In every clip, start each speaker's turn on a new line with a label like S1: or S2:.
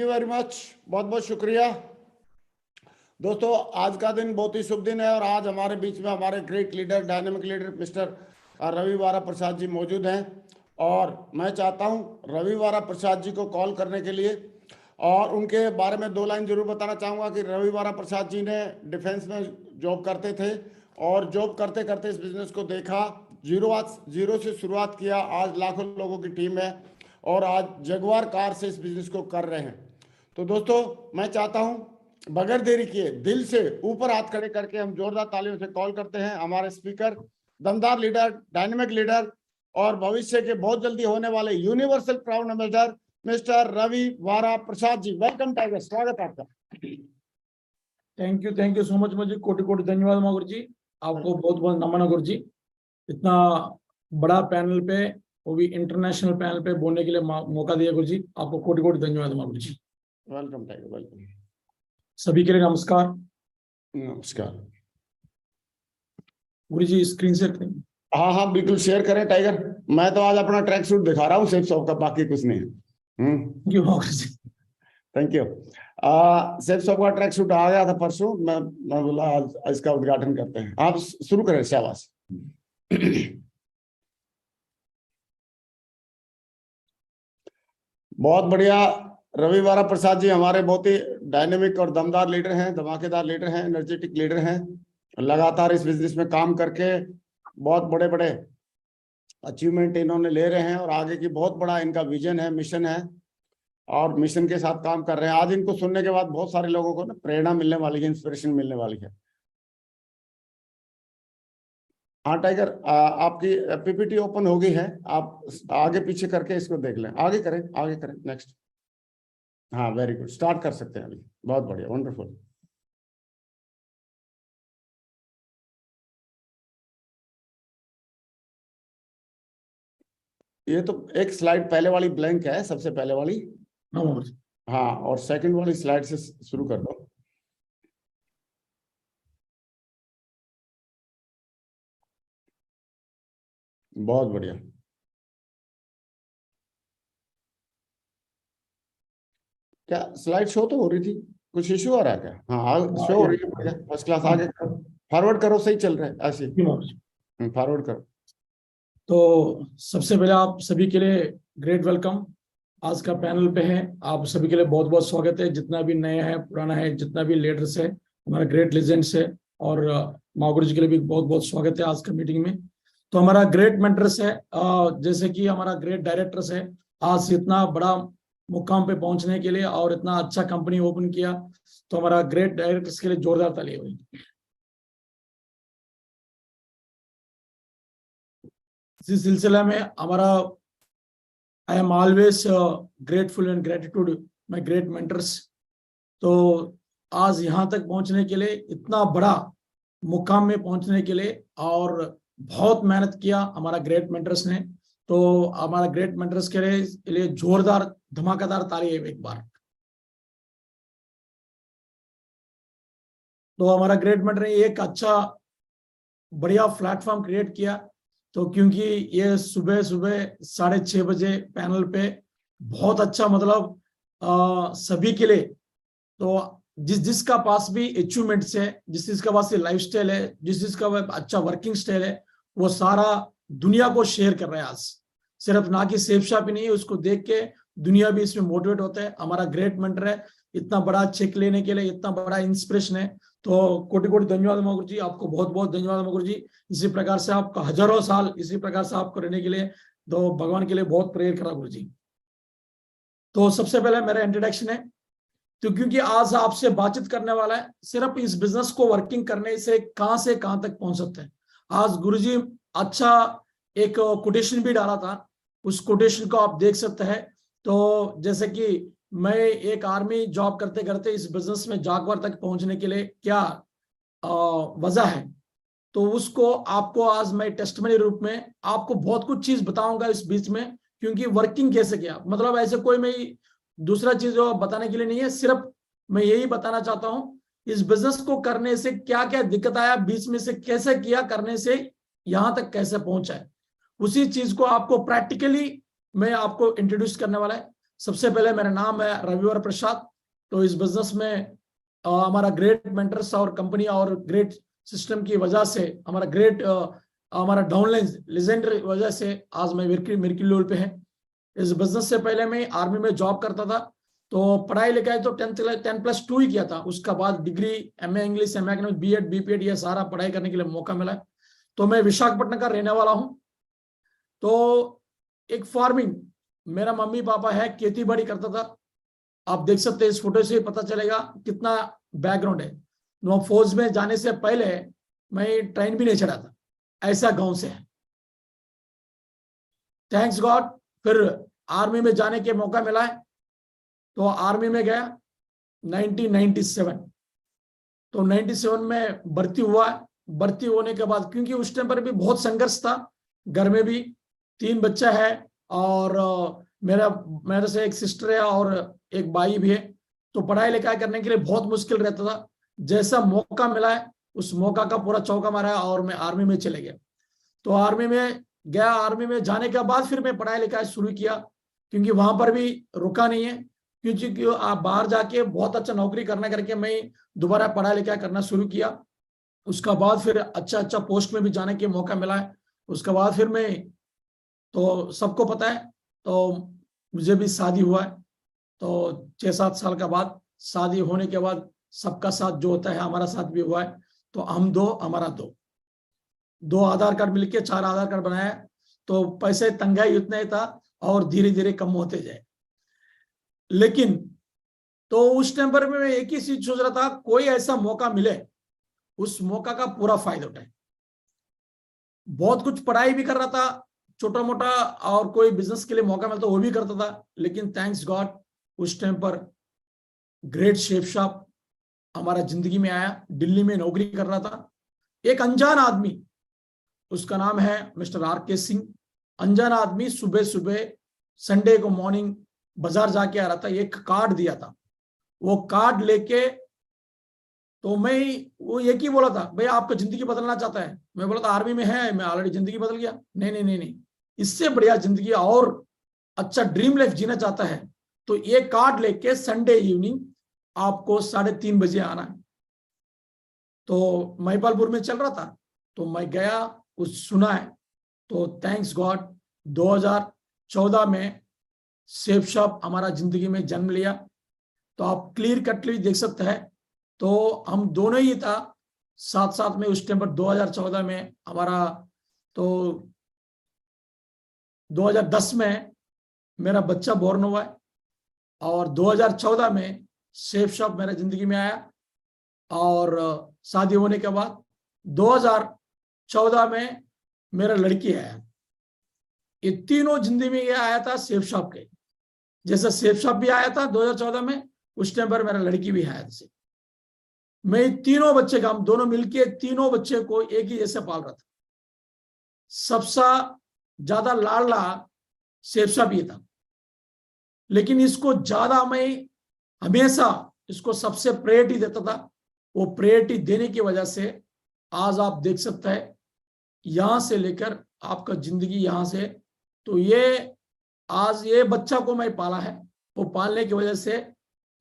S1: You very much, बहुत बहुत शुक्रिया। दोस्तों, आज का दिन बहुत ही शुभ दिन है और आज हमारे बीच में हमारे great leader, dynamic leader mister Ravi Vara Prasad जी मौजूद हैं और मैं चाहता हूं रवि वारा प्रसाद जी को कॉल करने के लिए और उनके बारे में 2 लाइन जरूर बताना चाहूँगा कि रवि वारा प्रसाद जी ने डिफेंस में जॉब करते थे और जॉब करते करते इस बिजनेस को देखा, जीरो से शुरुआत किया, आज लाखों लोगों की टीम है और आज जगुआर कार से इस बिजनेस को कर रहे हैं। तो दोस्तों, मैं चाहता हूं बगैर देरी किए दिल से ऊपर हाथ खड़े करके हम जोरदार तालियों से कॉल करते हैं हमारे स्पीकर, दमदार लीडर, डायनेमिक लीडर और भविष्य के बहुत जल्दी होने वाले universal crown ambassador mister Ravi Vara Prasad जी। वेलकम टाइगर, स्वागत आपका।
S2: थैंक यू सो मच मुझे कोटि कोटि धन्यवाद गुरु जी, आपको बहुत बहुत नमन गुरु जी। इतना बड़ा पैनल पे, वो भी इंटरनेशनल पैनल पे बोलने के लिए मौका दिया गुरु जी, आपको कोटि कोटि धन्यवाद गुरु जी।
S1: Welcome tiger, welcome.
S2: सभी के लिए नमस्कार।
S1: नमस्कार
S2: गुरु जी, स्क्रीन शेयर करेंगे?
S1: हाँ हाँ बिल्कुल शेयर करें टाइगर। मैं तो आज अपना ट्रैक सूट दिखा रहा हूँ सेफ शॉप का, बाकी कुछ नहीं है। Thank you. सेफ शॉप का ट्रैक सूट आ गया था परसों, मैं बोला आज इसका उद्घाटन करते हैं। आप शुरू करें, शाबाश। बहुत बढ़िया। रवि वारा प्रसाद जी हमारे बहुत ही डायनेमिक और दमदार लीडर हैं, धमाकेदार लीडर हैं, एनर्जेटिक लीडर हैं। लगातार इस बिजनेस में काम करके बहुत बड़े बड़े अचीवमेंट इन्होंने ले रहे हैं और आगे की बहुत बड़ा इनका विजन है, मिशन है और मिशन के साथ काम कर रहे हैं। आज इनको सुनने के बाद बहुत सारे लोगों को ना प्रेरणा मिलने वाली है, इंस्पिरेशन मिलने वाली है। हाँ टाइगर, आपकी पीपीटी ओपन हो गई है, आप आगे पीछे करके इसको देख लें। आगे करें, आगे करें, नेक्स्ट। हाँ वेरी गुड, स्टार्ट कर सकते हैं अभी। बहुत बढ़िया, वंडरफुल। ये तो एक स्लाइड पहले वाली ब्लैंक है, सबसे पहले वाली। हाँ, और सेकंड वाली स्लाइड से शुरू कर दो। बहुत बढ़िया। क्या स्लाइड शो तो हो रही थी? कुछ इश्यू आ रहा है क्या? हाँ शो हो रही है, फर्स्ट क्लास। आगे करो, फॉरवर्ड करो, सही चल रहा है ऐसे, फॉरवर्ड करो।
S2: तो सबसे पहले आप सभी के लिए ग्रेट वेलकम आज का पैनल पे है। आप सभी के लिए बहुत बहुत स्वागत है, जितना भी नया है, पुराना है, जितना भी लीडर्स है, हमारे ग्रेट लेजेंड्स है और मागुरु जी के लिए भी बहुत बहुत स्वागत है आज का मीटिंग में। तो हमारा ग्रेट मेंटर्स है, जैसे कि हमारा ग्रेट डायरेक्टर्स है, आज इतना बड़ा मुकाम पे पहुंचने के लिए और इतना अच्छा कंपनी ओपन किया, तो हमारा ग्रेट डायरेक्टर्स के लिए जोरदार तालियां हुई। इसी सिलसिले में हमारा I am always grateful and gratitude my great mentors. तो आज यहाँ तक पहुंचने के लिए, इतना बड़ा मुकाम में पहुंचने के लिए और बहुत मेहनत किया हमारा ग्रेट मेंटर्स ने। तो हमारा ग्रेट मेंटर्स के लिए जोरदार धमाकेदार ताली है एक बार। तो हमारा ग्रेट मेंटर ने एक अच्छा बढ़िया प्लेटफॉर्म क्रिएट किया। तो क्योंकि ये सुबह सुबह 6:30 बजे पैनल पे बहुत अच्छा, मतलब सभी के लिए, तो जिसका पास भी अचीवमेंट्स है, जिसका पास लाइफस्टाइल है, जिसका अच्छा वर्किंग स्टाइल है, वो सारा दुनिया को शेयर कर रहे हैं आज। सिर्फ ना कि सेफ शॉप ही नहीं है, उसको देख के दुनिया भी इसमें मोटिवेट होता है। हमारा ग्रेट मेंटर है, इतना बड़ा चेक लेने के लिए इतना बड़ा इंस्पिरेशन है। तो कोटि कोटि धन्यवाद गुरु जी, आपको बहुत बहुत धन्यवाद गुरु जी। इसी प्रकार से आपका हजारों साल इसी प्रकार से आपको रहने के लिए, तो भगवान के लिए बहुत प्रेयर करा गुरु जी। तो सबसे पहले मेरा इंट्रोडक्शन है, तो क्योंकि आज आपसे बातचीत करने वाला है सिर्फ इस बिजनेस को वर्किंग करने से कहां तक पहुंच सकते हैं। आज गुरुजी अच्छा एक कोटेशन भी डाला था, उस कोटेशन को आप देख सकते हैं। तो जैसे कि मैं एक आर्मी जॉब करते करते इस बिजनेस में जागवार तक पहुंचने के लिए क्या वजह है, तो उसको आपको आज मैं टेस्टमनी रूप में आपको बहुत कुछ चीज बताऊंगा इस बीच में, क्योंकि वर्किंग कैसे किया। मतलब ऐसे कोई मैं दूसरा चीज बताने के लिए नहीं है, सिर्फ मैं यही बताना चाहता हूं इस बिजनेस को करने से क्या क्या दिक्कत आया, बीच में से कैसे किया, करने से यहां तक कैसे पहुंचा है, उसी चीज को आपको प्रैक्टिकली मैं आपको इंट्रोड्यूस करने वाला है। सबसे पहले मेरा नाम है रविवार प्रसाद। तो इस बिजनेस में हमारा ग्रेट मेंटर्स और कंपनी और ग्रेट सिस्टम की वजह से हमारा डाउनलाइन लेजेंडरी वजह से आज मैं मिर्की लेवल पे है। इस बिजनेस से पहले मैं आर्मी में जॉब करता था, तो पढ़ाई लिखाई तो 10+2 ही किया था। उसका बाद degree, MA English, MA economics, BEd, BPEd, ये सारा पढ़ाई करने के लिए मौका मिला। तो मैं विशाखापट्टनम का रहने वाला हूँ। तो एक फार्मिंग, मेरा मम्मी पापा है, खेती बाड़ी करता था। आप देख सकते हैं इस फोटो से पता चलेगा कितना बैकग्राउंड है। तो फौज में जाने से पहले मैं ट्रेन भी नहीं चढ़ा था, ऐसा गांव से है। थैंक्स गॉड फिर आर्मी में जाने के मौका मिला है, तो आर्मी में गया 1997। तो 97 में भर्ती हुआ। भर्ती होने के बाद, क्योंकि उस टाइम पर भी बहुत संघर्ष था, घर में भी 3 बच्चा है और मेरे से एक सिस्टर है और एक भाई भी है। तो पढ़ाई लिखाई करने के लिए बहुत मुश्किल रहता था। जैसा मौका मिला है उस मौका का पूरा चौका मारा और मैं आर्मी में चले गया। तो आर्मी में गया, आर्मी में जाने के बाद फिर मैं पढ़ाई लिखाई शुरू किया, क्योंकि वहां पर भी रुका नहीं है। क्योंकि आप बाहर जाके बहुत अच्छा नौकरी करना करके मैं दोबारा पढ़ाई लिखाई करना शुरू किया। उसका बाद फिर अच्छा पोस्ट में भी जाने के मौका मिला है। उसके बाद फिर मैं, तो सबको पता है, तो मुझे भी शादी हुआ है। तो 6-7 साल का बाद शादी होने के बाद सबका साथ जो होता है हमारा साथ भी हुआ है। तो हम दो, हमारा दो आधार कार्ड मिलके 4 आधार कार्ड बनाया। तो पैसे तंगाई उतना ही था और धीरे धीरे कम होते जाए। लेकिन तो उस टाइम पर मैं एक ही चीज सोच रहा था, कोई ऐसा मौका मिले उस मौका का पूरा फायदा उठाए। बहुत कुछ पढ़ाई भी कर रहा था छोटा मोटा, और कोई बिजनेस के लिए मौका मिलता वो भी करता था। लेकिन थैंक्स गॉड उस टाइम पर ग्रेट शेफ शॉप हमारा जिंदगी में आया। दिल्ली में नौकरी कर रहा था एक अनजान आदमी, उसका नाम है मिस्टर RK सिंह। अनजान आदमी सुबह सुबह संडे को मॉर्निंग बाजार जाके आ रहा था। एक कार्ड दिया था, वो कार्ड लेके, तो वो एक ही बोला था, भैया आपका जिंदगी बदलना चाहता है। मैं बोला था आर्मी में है, मैं ऑलरेडी जिंदगी बदल गया। नहीं, इससे बढ़िया जिंदगी और अच्छा ड्रीम लाइफ जीना चाहता है तो ये कार्ड लेके संडे इवनिंग आपको 3:30 बजे आना है। तो महिपालपुर में चल रहा था, तो मैं गया, कुछ सुना है। तो थैंक्स गॉड 2014 में शेफ शॉप हमारा जिंदगी में जन्म लिया। तो आप क्लियर कटली देख सकते हैं। तो हम दोनों ही था साथ साथ में उस टाइम पर 2014 में हमारा, तो 2010 में मेरा बच्चा बोर्न हुआ है और 2014 में शेफ शॉप मेरा जिंदगी में आया। और शादी होने के बाद 2014 में मेरा लड़की आया। ये तीनों जिंदगी में आया था शेफ शॉप के। जैसे शेफ शॉप भी आया था 2014 में, उस टाइम पर मेरा लड़की भी आया था। मैं तीनों बच्चे का, हम दोनों मिलके तीनों बच्चे को एक ही जैसे पाल रहा था। सबसे ज्यादा लाडला शेफ शॉप ये था, लेकिन इसको ज्यादा मैं हमेशा इसको सबसे प्रायोरिटी देता था। वो प्रायोरिटी देने की वजह से आज आप देख सकते हैं यहां से लेकर आपका जिंदगी यहां से, तो ये आज ये बच्चा को मैं पाला है, वो पालने की वजह से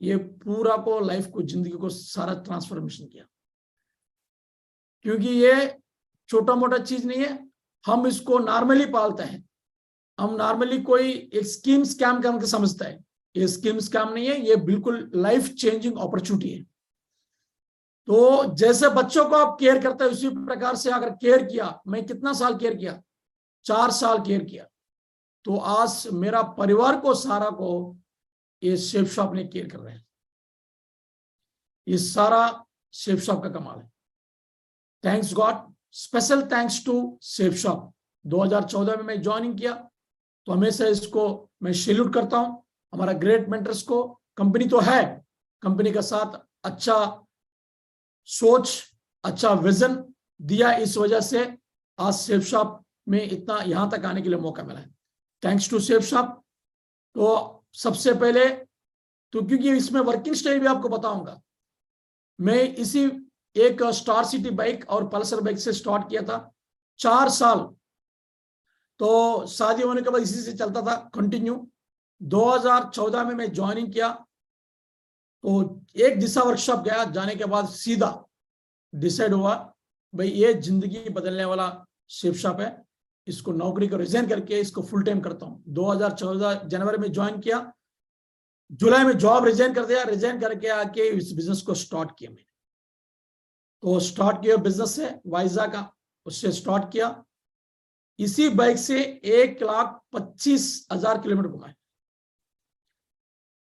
S2: ये पूरा को लाइफ को, जिंदगी को सारा ट्रांसफॉर्मेशन किया। क्योंकि ये छोटा मोटा चीज नहीं है, हम इसको नॉर्मली पालते हैं। हम नॉर्मली कोई एक स्कीम स्कैम करके समझता है, ये स्कीम स्कैम नहीं है, ये बिल्कुल लाइफ चेंजिंग अपॉर्चुनिटी है। तो जैसे बच्चों को आप केयर करते हैं उसी प्रकार से अगर केयर किया, मैं कितना साल केयर किया, 4 साल केयर किया, तो आज मेरा परिवार को सारा को ये शेफ शॉप ने केयर कर रहे हैं। ये सारा शेफ शॉप का कमाल है। Thanks God, special thanks to chef shop. 2014 में मैं ज्वाइनिंग किया, तो हमेशा इसको मैं सैल्यूट करता हूं। हमारा ग्रेट मेंटर्स को, कंपनी तो है, कंपनी का साथ अच्छा सोच, अच्छा विजन दिया, इस वजह से आज शेफ शॉप में इतना यहां तक आने के लिए मौका मिला है। Thanks to chef shop. तो सबसे पहले तो, क्योंकि इसमें वर्किंग स्टाइल भी आपको बताऊंगा, मैं इसी एक स्टार सिटी बाइक और पल्सर बाइक से स्टार्ट किया था 4 साल। तो शादी होने के बाद इसी से चलता था कंटिन्यू। 2014 में मैं ज्वाइनिंग किया, तो एक दिशा वर्कशॉप गया, जाने के बाद सीधा डिसाइड हुआ भाई ये जिंदगी बदलने वाला शेप शॉप है, इसको नौकरी को रिजाइन करके इसको फुल टाइम करता हूं। 2014 जनवरी में ज्वाइन किया, जुलाई में जॉब रिजाइन कर दिया, रिजाइन करके आके इस बिजनेस को स्टार्ट किया मैंने। तो स्टार्ट किया बिजनेस से वाइजा का, उससे स्टार्ट किया। इसी बाइक से 1,25,000 किलोमीटर घुमाए।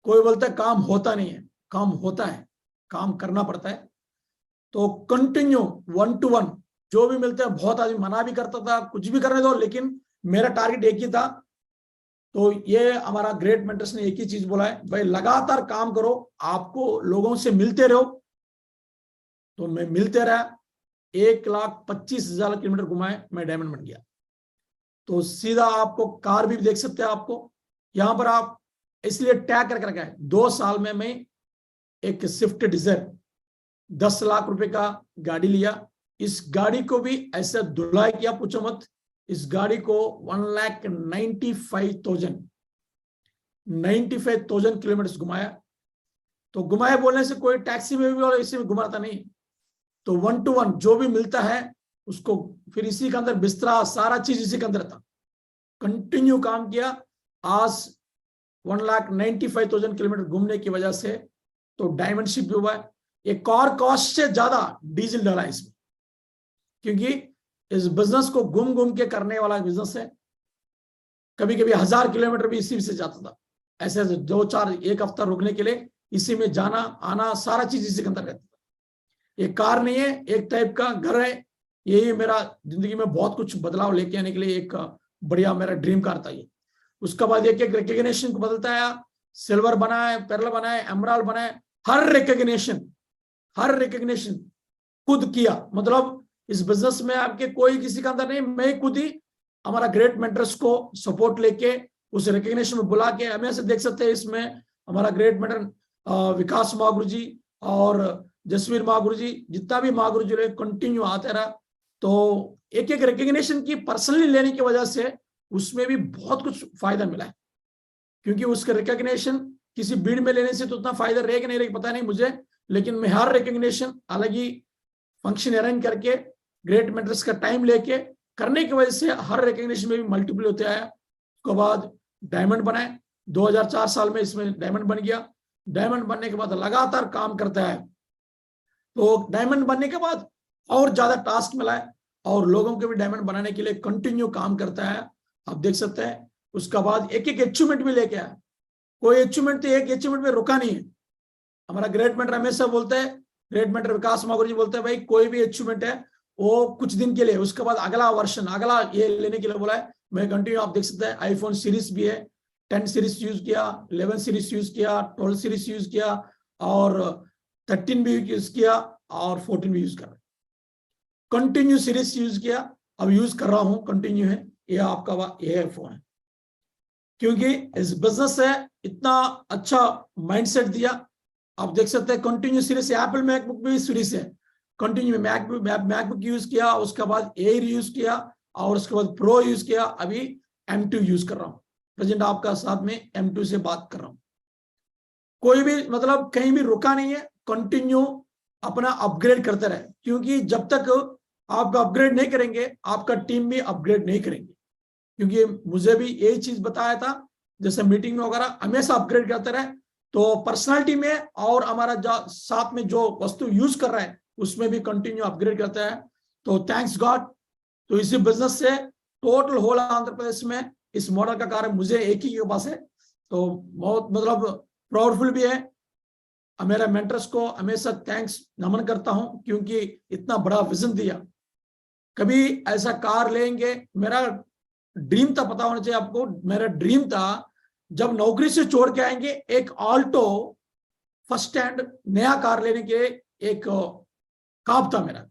S2: कोई बोलता है काम होता नहीं है, काम होता है, काम करना पड़ता है। तो कंटिन्यू 1 to 1 जो भी मिलते हैं, बहुत आदमी मना भी करता था कुछ भी करने दो, लेकिन मेरा टारगेट एक ही था। तो ये हमारा ग्रेट मेंटर्स ने एक ही चीज बोला है, भाई लगातार काम करो, आपको लोगों से मिलते रहो। तो मैं मिलते रहा, 1,25,000 किलोमीटर घुमाए, मैं डायमंड बन गया। तो सीधा आपको कार भी देख सकते हैं, आपको यहां पर आप इसलिए टैग करके रखा है। 2 साल में मैं एक स्विफ्ट डिजायर 10 लाख रुपए का गाड़ी लिया। इस गाड़ी को भी ऐसा धुलाई किया, पूछो मत। इस गाड़ी को 1,95,000 किलोमीटर घुमाया। तो घुमाया बोलने से कोई टैक्सी में भी और इसी में घुमाता नहीं। तो 1 to 1 जो भी मिलता है उसको फिर इसी के अंदर बिस्तरा, सारा चीज इसी के अंदर था। कंटिन्यू काम किया। आज 1,95,000 किलोमीटर घूमने की वजह से तो डायमंड शिप भी हुआ है। एक और कॉस्ट से ज्यादा डीजल डाला इसमें, क्योंकि इस बिजनेस को घूम घूम के करने वाला बिजनेस है। कभी कभी 1,000 किलोमीटर भी इसी से जाता था, ऐसे 2-4 एक हफ्ता रुकने के लिए इसी में जाना आना, सारा चीज इसी के अंदर रहता था। ये कार नहीं है, एक टाइप का घर है। यही मेरा जिंदगी में बहुत कुछ बदलाव लेके आने के लिए एक बढ़िया मेरा ड्रीम कार था ये। उसके बाद एक एक रिकग्निशन को बदलता आया, सिल्वर बनाए, पेर्ल बनाए, एमराल्ड बनाए। हर रिकग्निशन खुद किया। मतलब इस बिजनेस में आपके कोई किसी का अंदर नहीं, मैं खुद ही हमारा ग्रेट मेंटर्स को सपोर्ट लेके उस रिकग्निशन में बुला के, हमें से देख सकते हैं इसमें हमारा ग्रेट मेंटर विकास महागुरु जी और जसवीर महागुरु जी, जितना भी महागुरु जी कंटिन्यू आते रहा। तो एक एक रिकग्निशन की पर्सनली लेने की वजह से उसमें भी बहुत कुछ फायदा मिला है, क्योंकि उसका रिकग्निशन किसी भीड़ में लेने से तो उतना फायदा रहेगा नहीं रहेगा पता नहीं मुझे, लेकिन मैं हर रिकग्निशन अलग ही फंक्शन अरेंज करके ग्रेट मेंटर्स का टाइम लेके करने की वजह से हर रिकग्निशन में भी मल्टीपल होते आया। उसके बाद डायमंड बनाए, 2004 साल में इसमें डायमंड बन गया। डायमंड बनने के बाद लगातार काम करता है। तो डायमंड बनने के बाद और ज्यादा टास्क मिला है और लोगों के भी डायमंड बनाने के लिए कंटिन्यू काम करता है, आप देख सकते हैं। उसके बाद एक एक अचीवमेंट भी लेके आया। कोई अचीवमेंट तो एक अचीवमेंट में रुका नहीं है। हमारा ग्रेट मेंटर हमेशा बोलते हैं, ग्रेट मेंटर विकास महागुरु जी बोलते हैं, भाई कोई भी अचीवमेंट है वो कुछ दिन के लिए, उसके बाद अगला वर्षन अगला ये लेने के लिए बोला है। मैं कंटिन्यू आप देख सकते हैं, आईफोन सीरीज भी है, 10 सीरीज यूज किया, 11 सीरीज यूज किया, 12 सीरीज यूज किया और 13 भी यूज किया और 14 भी यूज कर रहा है। कंटिन्यू सीरीज यूज किया, अब यूज कर रहा हूं, कंटिन्यू है। ये आपका ये फोन है, क्योंकि इस बिजनेस से इतना अच्छा माइंडसेट दिया। आप देख सकते हैं कंटिन्यू सीरीज, एप्पल मैकबुक भी सीरीज है, कंटिन्यू मैकबुक यूज किया, उसके बाद एयर यूज किया और उसके बाद प्रो यूज किया। अभी M2 यूज कर रहा हूं, प्रेजेंट आपका साथ में M2 से बात कर रहा हूं। कोई भी मतलब कहीं भी रुका नहीं है, कंटिन्यू अपना अपग्रेड करते रहे, क्योंकि जब तक आप अपग्रेड नहीं करेंगे आपका टीम भी अपग्रेड नहीं करेंगे। क्योंकि मुझे भी यही चीज बताया था, जैसे मीटिंग में वगैरह हमेशा अपग्रेड करते रहे, तो पर्सनालिटी में और हमारा साथ में जो वस्तु यूज कर रहा है उसमें भी कंटिन्यू अपग्रेड करता है। तो थैंक्स गॉड। तो इसी बिजनेस से टोटल होल आंध्र प्रदेश में इस मॉडल का कार्य मुझे एक ही के पास है। तो बहुत मतलब प्राउडफुल भी है। मेरे मेंटर्स को हमेशा थैंक्स नमन करता हूं, क्योंकि इतना बड़ा विजन दिया। कभी ऐसा कार लेंगे, मेरा ड्रीम था, पता होना चाहिए आपको, मेरा ड्रीम था जब नौकरी से छोड़ के आएंगे एक ऑल्टो फर्स्ट हैंड नया कार लेने के एक ख्वाब था मेरा।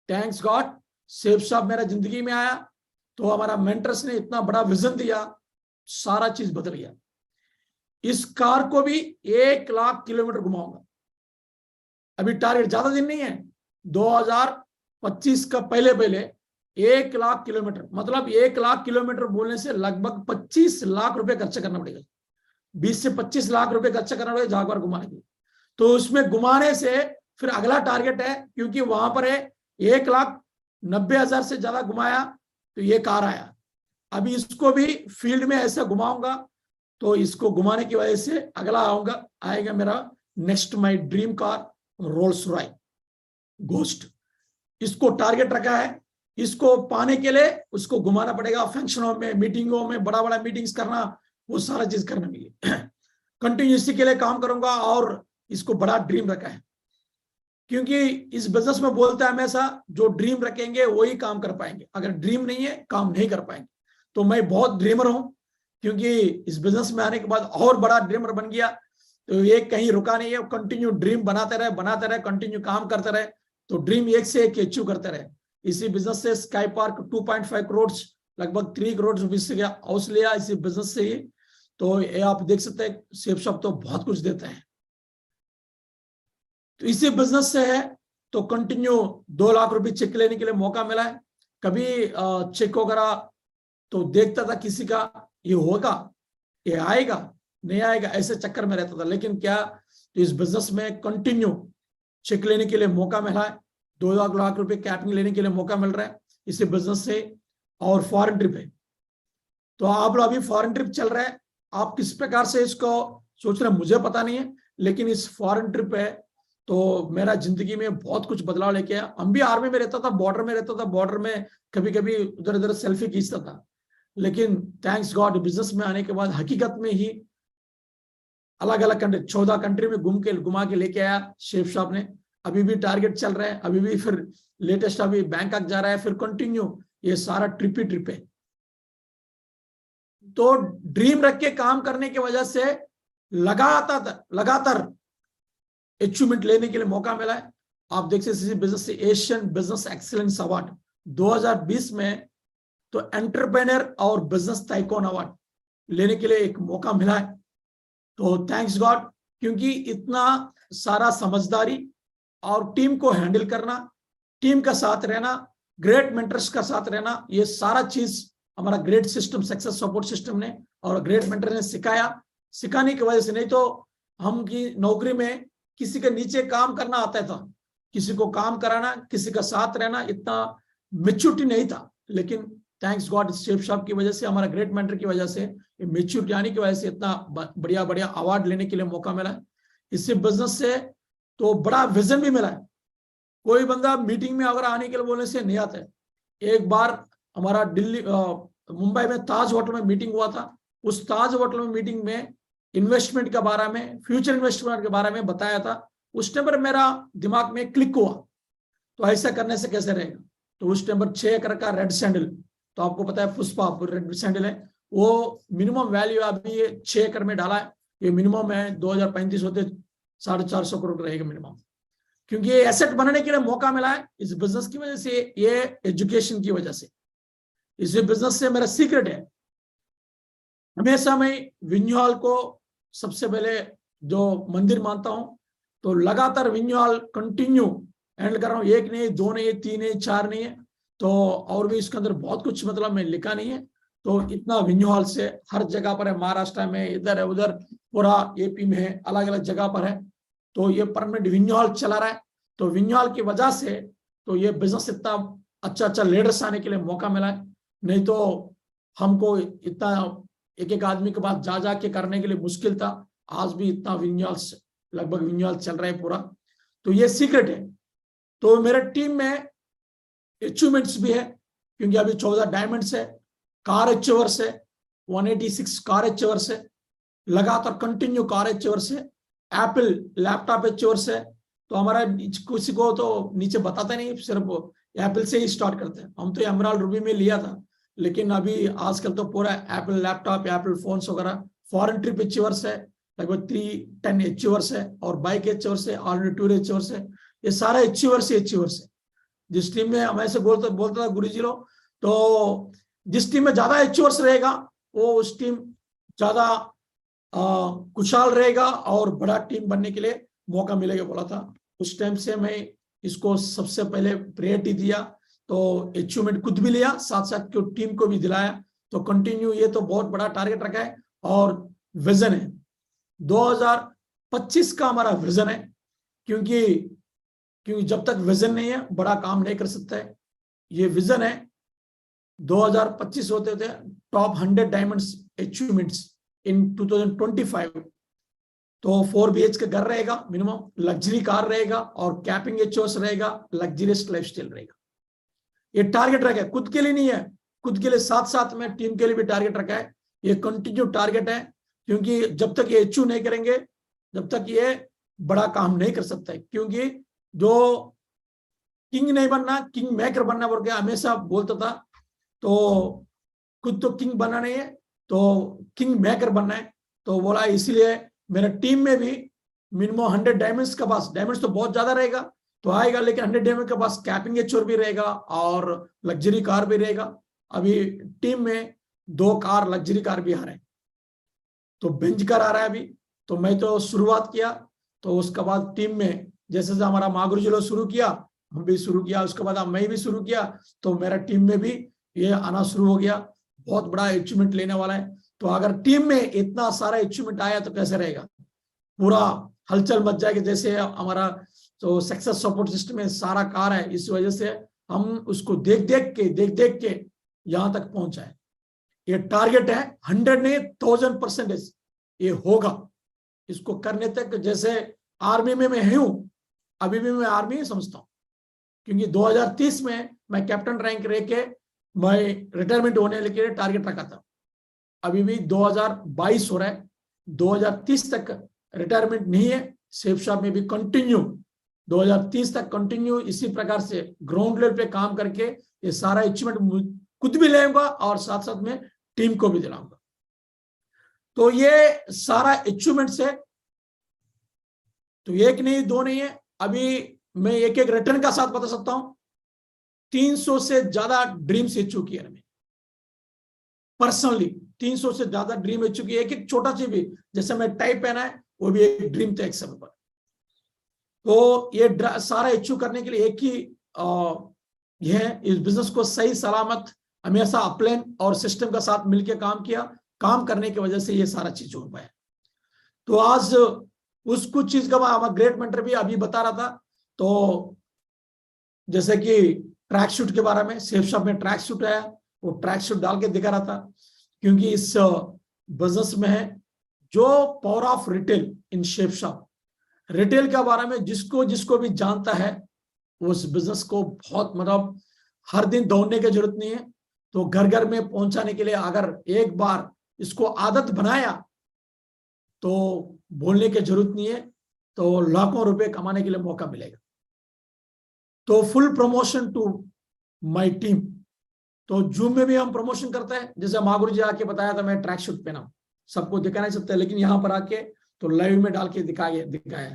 S2: थैंक्स गॉड सेफ साहब मेरा जिंदगी में आया, तो हमारा मेंटर्स ने इतना बड़ा विजन दिया, सारा चीज बदल गया। इस कार को भी 1 लाख किलोमीटर घुमाऊंगा। अभी टारगेट ज्यादा दिन नहीं है, 2025 का पहले 1 लाख किलोमीटर, मतलब 1 लाख किलोमीटर बोलने से लगभग 25 लाख रुपए खर्चा करना पड़ेगा। 20 से 25 लाख रुपए खर्चा करना पड़ेगा जागवार घुमाने के लिए। तो उसमें घुमाने से फिर अगला टारगेट है, क्योंकि वहां पर है 1,90,000 से ज्यादा घुमाया तो ये कार आया। अभी इसको भी फील्ड में ऐसा घुमाऊंगा, तो इसको घुमाने की वजह से अगला आएगा मेरा next my dream car Rolls Royce Ghost. इसको टारगेट रखा है, इसको पाने के लिए उसको घुमाना पड़ेगा, फंक्शनों में, मीटिंगों में, बड़ा बड़ा मीटिंग्स करना, वो सारा चीज करने के लिए कंटिन्यूसली के लिए काम करूंगा। और इसको बड़ा ड्रीम रखा है, क्योंकि इस बिजनेस में बोलता है हमेशा जो ड्रीम रखेंगे वही काम कर पाएंगे, अगर ड्रीम नहीं है काम नहीं कर पाएंगे। तो मैं बहुत ड्रीमर हूं, क्योंकि इस बिजनेस में आने के बाद और बड़ा ड्रीमर बन गया। तो ये कहीं रुका नहीं है, कंटिन्यू ड्रीम बनाते रहे, कंटिन्यू काम करते रहे, तो ड्रीम एक से एक अचीव करते रहे। इसी बिजनेस से स्काई पार्क 2.5 करोड़, लगभग 3 करोड़ रुपीज से हाउस लिया इसी बिजनेस से ही। तो ये आप देख सकते हैं सेफ शॉप तो बहुत कुछ देते हैं। तो इसी बिजनेस से है तो कंटिन्यू 2 लाख रुपए चेक लेने के लिए मौका मिला है। कभी चेक वगैरह तो देखता था किसी का, ये होगा, ये आएगा, नहीं आएगा, ऐसे चक्कर में रहता था। लेकिन क्या, तो इस बिजनेस में कंटिन्यू चेक लेने के लिए मौका मिला है, 2 लाख रुपए कैपिंग लेने के लिए मौका मिल रहा है इसी बिजनेस से। और फॉरेन ट्रिप है, तो आप लोग अभी फॉरेन ट्रिप चल रहा है, आप किस प्रकार से इसको सोच रहे हैं मुझे पता नहीं है, लेकिन इस फॉरेन ट्रिप है तो मेरा जिंदगी में बहुत कुछ बदलाव लेके आया। हम भी आर्मी में रहता था, बॉर्डर में रहता था, बॉर्डर में कभी कभी उधर उधर सेल्फी खींचता था, लेकिन थैंक्स गॉड बिजनेस में आने के बाद हकीकत में ही अलग अलग कंट्री, 14 कंट्री में घुमा के लेके आया शेफ शॉप ने। अभी भी टारगेट चल रहा है, अभी भी फिर लेटेस्ट अभी बैंकॉक जा रहा है, फिर कंटिन्यू ये सारा ट्रिप ही ट्रिप है। तो ड्रीम रख के काम करने की वजह से लगातार अचीवमेंट लेने के लिए मौका मिला है। आप देख सकते बिजनेस से एशियन बिजनेस एक्सीलेंस अवार्ड 2020 में तो एंटरप्रेन्योर और बिजनेस टाइकून अवार्ड लेने के लिए एक मौका मिला है। तो थैंक्स गॉड, क्योंकि इतना सारा समझदारी और टीम को हैंडल करना, टीम का साथ रहना, ग्रेट मेंटर्स का साथ रहना, ये सारा चीज हमारा great system, success support system ने और ग्रेट मेंटर ने सिखाने की वजह से। नहीं तो हम की नौकरी में किसी के नीचे काम करना आता था, किसी को काम कराना, किसी का साथ रहना, इतना मेच्योरिटी नहीं था। लेकिन थैंक्स गॉड शेफ शॉप की वजह से, हमारा ग्रेट मेंटर की वजह से, मेच्योरिटी आने की वजह से इतना बढ़िया बढ़िया अवार्ड लेने के लिए मौका मिला है। इससे बिजनेस से तो बड़ा विजन भी मिला है। कोई बंदा मीटिंग में अगर आने के लिए बोलने से नहीं आता है। एक बार हमारा मुंबई में ताज होटल में मीटिंग हुआ था, उस ताज होटल में मीटिंग में इन्वेस्टमेंट के बारे में, फ्यूचर इन्वेस्टमेंट के बारे में बताया था। उस टाइम पर मेरा दिमाग में क्लिक हुआ, तो ऐसा करने से कैसे रहेगा। तो उस टाइम पर 6 एकड़ का रेड सैंडल, तो आपको पता है पुष्पा रेड सैंडल है, वो मिनिमम वैल्यू अभी ये 6 एकड़ में डाला है, ये मिनिमम है 2035 होते 450 करोड़ रहेगा मिनिमम। क्योंकि ये एसेट बनाने के लिए मौका मिला है इस बिजनेस की वजह से, ये एजुकेशन की वजह से। इस बिजनेस से मेरा सीक्रेट है, हमेशा मैं विन्याल को सबसे पहले जो मंदिर मानता हूं, तो लगातार विन्याल कंटिन्यू हैंडल कर रहा हूं। 1 नहीं, 2 नहीं, 3 नहीं, 4 नहीं है, तो और भी इसके अंदर बहुत कुछ मतलब मैं लिखा नहीं है। तो इतना विन्याल से हर जगह पर है, महाराष्ट्र में, इधर है, उधर, पूरा एपी में है, अलग अलग जगह पर है। तो ये परमानेंट विन्याल चला रहा है। तो विन्याल की वजह से तो ये बिजनेस इतना अच्छा लीडर्स आने के लिए मौका मिला है। नहीं तो हमको इतना एक आदमी के पास जा के करने के लिए मुश्किल था। आज भी इतना विन्याल, लगभग विन्याल चल रहा है पूरा। तो ये सीक्रेट है। तो मेरे टीम में अचीवमेंट्स भी है, क्योंकि अभी 14 डायमंड्स है, कार अचीवर्स है, 186 कार अचीवर्स है, लगातार कंटिन्यू कार अचीवर्स है, एप्पल लैपटॉप अचीवर्स है। तो हमारा किसी को तो नीचे बताते नहीं, सिर्फ एप्पल से ही स्टार्ट करते हैं। हम तो एमराल्ड रूबी में लिया था, लेकिन अभी आजकल तो पूरा एप्पल लैपटॉप, एप्पल फोन्स वगैरह। फॉरेन ट्रिप अचीवर्स है, लगभग 310 अचीवर्स है, और बाइक अचीवर्स है, ऑलरेडी टूर अचीवर्स है। ये सारा अचीवर्स है। जिस टीम में हमें बोलता था गुरुजी लोग, तो जिस टीम में ज्यादा अचीवर्स रहेगा वो उस टीम ज्यादा खुशहाल रहेगा और बड़ा टीम बनने के लिए मौका मिलेगा बोला था। उस टाइम से मैं इसको सबसे पहले प्रायोरिटी दिया, तो अचीवमेंट खुद भी लिया, साथ साथ टीम को भी दिलाया। तो कंटिन्यू ये तो बहुत बड़ा टारगेट रखा है और विजन है। 2025 का हमारा विजन है, क्योंकि जब तक विजन नहीं है बड़ा काम नहीं कर सकता है। ये विजन है 2025 होते होते टॉप 100 डायमंड्स अचीवमेंट्स इन 2025। तो 4 BH का घर रहेगा मिनिमम, लग्जरी कार रहेगा और कैपिंग एचओएस रहेगा, लग्जरियस लाइफस्टाइल रहेगा। ये टारगेट रखा है, खुद के लिए नहीं है, खुद के लिए साथ साथ में टीम के लिए भी टारगेट रखा है। ये कंटिन्यू टारगेट है, क्योंकि जब तक ये अचीव नहीं करेंगे जब तक ये बड़ा काम नहीं कर सकता है। क्योंकि जो किंग नहीं बनना, किंग मेकर बनना बोल के हमेशा बोलता था, तो खुद तो किंग बनना नहीं है तो किंग मेकर बनना है। तो बोला इसीलिए मेरा टीम में भी मिनिमम 100 डायमंड्स का पास, डायमंड्स तो बहुत ज्यादा रहेगा तो आएगा, लेकिन 100 डायमंड के पास कैपिंग एचओर भी रहेगा और लग्जरी कार भी रहेगा। अभी टीम में 2 कार लग्जरी कार भी आ रहे हैं, तो बेंच कार आ रहा है अभी। तो मैं तो शुरुआत किया, तो उसके बाद टीम में जैसे हमारा मागुर जी लोग शुरू किया, हम भी शुरू किया, उसके बाद मैं भी शुरू किया, तो मेरा टीम में भी ये आना शुरू हो गया। बहुत बड़ा अचीवमेंट लेने वाला है। तो अगर टीम में इतना सारा अचीवमेंट आया तो कैसे रहेगा, पूरा हलचल मच जाएगी। जैसे हमारा तो सक्सेस सपोर्ट सिस्टम में सारा कार है, इस वजह से हम उसको देख देख के यहां तक पहुंचाए। ये टारगेट है 100 नहीं 1000%, ये होगा। इसको करने तक जैसे आर्मी में मैं हूं, अभी भी मैं आर्मी समझता हूं, क्योंकि 2030 में मैं कैप्टन रैंक रह के मैं रिटायरमेंट होने के लिए टारगेट रखा था। अभी भी 2022 हो रहा है, 2030 तक रिटायरमेंट नहीं है। सेफ शॉप में भी कंटिन्यू 2030 तक कंटिन्यू इसी प्रकार से ग्राउंड लेवल पे काम करके ये सारा अचीवमेंट खुद भी लेऊंगा और साथ साथ में टीम को भी दिलाऊंगा। तो ये सारा अचीवमेंट है, तो एक नहीं 2 नहीं है। अभी मैं एक रिटर्न का साथ बता सकता हूं, 300 से ज्यादा ड्रीम्स अचीव किया मैंने पर्सनली। 300 से ज्यादा ड्रीम अचीव किया, एक छोटा सी भी, जैसे मैं टाइप पहना है वो भी एक ड्रीम था एक समय पर। तो ये सारा अचीव करने के लिए एक ही यह इस बिजनेस को सही सलामत हमेशा अपलाइन और सिस्टम का साथ मिलकर काम किया, काम करने की वजह से ये सारा चीज हो पाया। तो आज उस कुछ चीज का हमारा ग्रेट मेंटर भी अभी बता रहा था, तो जैसे कि ट्रैक शूट के बारे में, सेफ शॉप में ट्रैक शूट आया, वो ट्रैक शूट डाल के दिखा रहा था। क्योंकि इस बिजनेस में है जो power of retail in shape shop, retail के बारे में जिसको भी जानता है उस बिजनेस को बहुत मतलब हर दिन दौड़ने की जरूरत नहीं है। तो घर घर में पहुंचाने के लिए अगर एक बार इसको आदत बनाया तो बोलने की जरूरत नहीं है, तो लाखों रुपए कमाने के लिए मौका मिलेगा। तो full promotion to my team. तो जूम में भी हम प्रमोशन करते हैं, जैसे मागुर जी आके बताया था मैं ट्रैक शूट पहना, सबको दिखा नहीं सकता, लेकिन यहां पर आके तो लाइव में डाल के दिखाया।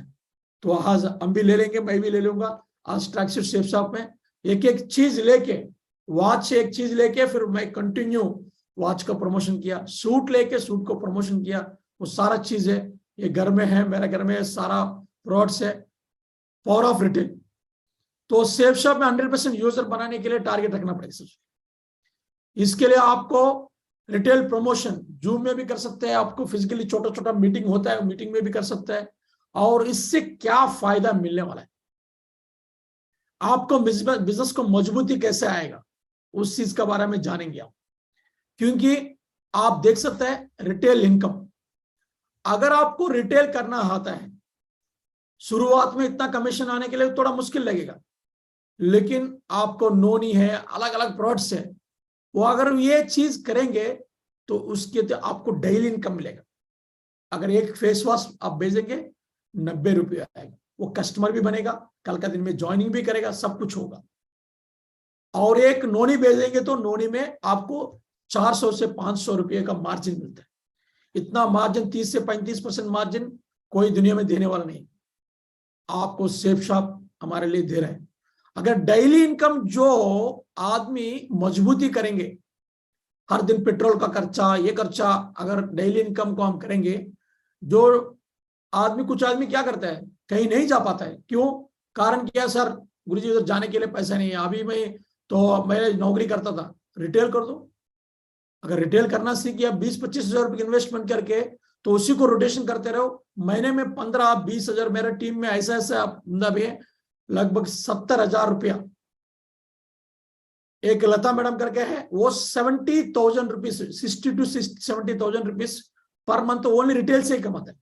S2: तो आज हम भी ले लेंगे, मैं भी ले लूंगा। आज ट्रैक शूट सेफ शॉप में एक एक चीज लेके, वॉच से एक चीज लेके फिर मैं कंटिन्यू वॉच का प्रमोशन किया, सूट लेके सूट को प्रमोशन किया। वो सारा चीज है, ये घर में है, मेरे घर में सारा प्रोडक्ट्स है, पावर ऑफ रिटेल। तो सेफ शॉप में 100% यूजर बनाने के लिए टारगेट रखना पड़ेगा। इसके लिए आपको रिटेल प्रमोशन जूम में भी कर सकते हैं, आपको फिजिकली छोटा छोटा मीटिंग होता है, मीटिंग में भी कर सकते हैं। और इससे क्या फायदा मिलने वाला है, आपको बिजनेस को मजबूती कैसे आएगा, उस चीज के बारे में जानेंगे आप। क्योंकि आप देख सकते हैं रिटेल इनकम, अगर आपको रिटेल करना आता है, शुरुआत में इतना कमीशन आने के लिए थोड़ा मुश्किल लगेगा, लेकिन आपको नोनी है, अलग अलग प्रोडक्ट्स है, वो अगर ये चीज करेंगे तो उसके तो आपको डेली इनकम मिलेगा। अगर एक फेस वॉश आप भेजेंगे 90 रुपये आएगा, वो कस्टमर भी बनेगा, कल का दिन में ज्वाइनिंग भी करेगा, सब कुछ होगा। और एक नोनी भेजेंगे तो नोनी में आपको 400 से 500 रुपये का मार्जिन मिलता है। इतना मार्जिन 30 से 35% मार्जिन कोई दुनिया में देने वाला नहीं, आपको सेफ शॉप हमारे लिए दे रहे हैं। अगर डेली इनकम जो आदमी मजबूती करेंगे, हर दिन पेट्रोल का खर्चा, ये खर्चा, अगर डेली इनकम को हम करेंगे, जो आदमी, कुछ आदमी क्या करता है, कहीं नहीं जा पाता है, क्यों, कारण क्या है, सर गुरुजी उधर जाने के लिए पैसा नहीं है, अभी मैं नौकरी करता था। रिटेल कर दो, अगर रिटेल करना सीख गया 20-25 हजार रुपये इन्वेस्टमेंट करके, तो उसी को रोटेशन करते रहो। महीने में 15-20 हजार, मेरे टीम में ऐसा ऐसा बंदा भी है, लगभग 70,000 रुपया। एक लता मैडम करके है, वो 70,000 rupees, 60 to 70,000 rupees per month only retail से ही कमाता है,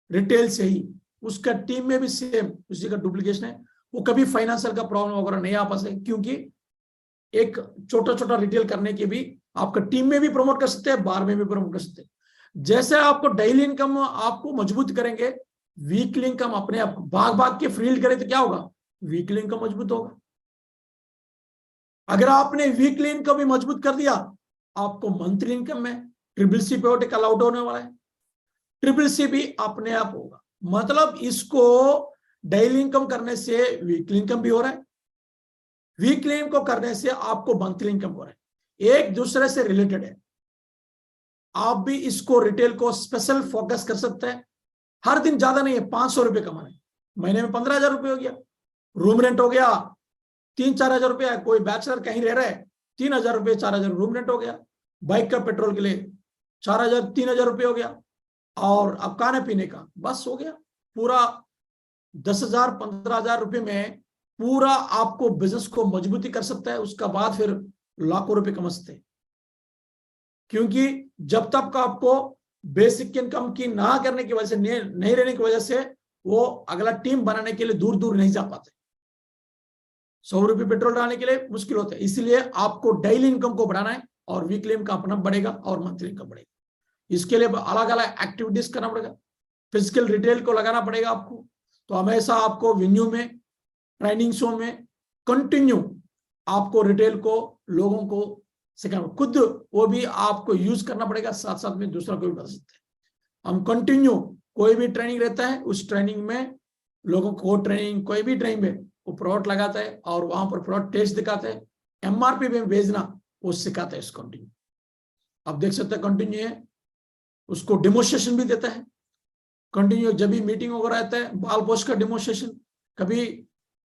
S2: रिटेल से ही। उसका टीम में भी सेम उसी का डुप्लीकेशन है। वो कभी फाइनेंशियल का प्रॉब्लम वगैरह नहीं आ पाते, क्योंकि एक छोटा छोटा रिटेल करने के भी आपका टीम में भी प्रमोट कर सकते हैं, बाहर में भी प्रमोट कर सकते हैं। जैसे आपको डेली इनकम आपको मजबूत करेंगे, वीकली इनकम अपने आप भाग भाग के फील्ड करें तो क्या होगा, वीकली इनकम मजबूत होगा। अगर आपने वीकली इनकम भी मजबूत कर दिया, आपको मंथली इनकम में CCC पे अलाउड होने वाला है, CCC भी अपने आप होगा। मतलब इसको डेली इनकम करने से वीकली इनकम भी हो रहा है, वीकली इनकम करने से आपको मंथली इनकम हो रहा है, एक दूसरे से रिलेटेड है। आप भी इसको रिटेल को स्पेशल फोकस कर सकते हैं। हर दिन ज्यादा नहीं है, 500 रुपए कमाने, महीने में 15,000 रुपए हो गया। रूम रेंट हो गया 3-4 हजार रुपया, कोई बैचलर कहीं रह रहा है 3,000 रुपये 4,000 रूम रेंट हो गया। बाइक का पेट्रोल के लिए 4,000 3,000 रुपये हो गया, और अब खाने पीने का बस हो गया। पूरा 10,000 15,000 रुपये में पूरा आपको बिजनेस को मजबूती कर सकता है। उसका बाद फिर लाखों रुपए कमा सकते हैं, क्योंकि जब तक आपको बेसिक इनकम की ना करने की वजह से, नहीं रहने की वजह से, वो अगला टीम बनाने के लिए दूर दूर नहीं जा पाते। 100 रुपये पेट्रोल डालने के लिए मुश्किल होता है। इसलिए आपको डेली इनकम को बढ़ाना है, और वीकली इनकम अपना बढ़ेगा और मंथली इनकम बढ़ेगा। इसके लिए अलग अलग एक्टिविटीज करना पड़ेगा, फिजिकल रिटेल को लगाना पड़ेगा आपको। तो हमेशा आपको वेन्यू में, ट्रेनिंग शो में कंटिन्यू आपको रिटेल को लोगों को सिखाना, खुद वो भी आपको यूज करना पड़ेगा, साथ साथ में दूसरा को भी बता सकते हैं। हम कंटिन्यू कोई भी ट्रेनिंग रहता है, उस ट्रेनिंग में लोगों को ट्रेनिंग, कोई भी ट्रेनिंग में वो प्रोडक्ट लगाता है और वहां पर प्रोडक्ट टेस्ट दिखाते हैं, MRP में भेजना वो सिखाता है। इस कंटिन्यू आप देख सकते हैं, कंटिन्यू है, उसको डेमोस्ट्रेशन भी देता है कंटिन्यू। जब भी मीटिंग वगैरह रहता है, बाल पोस्ट का डेमोस्ट्रेशन, कभी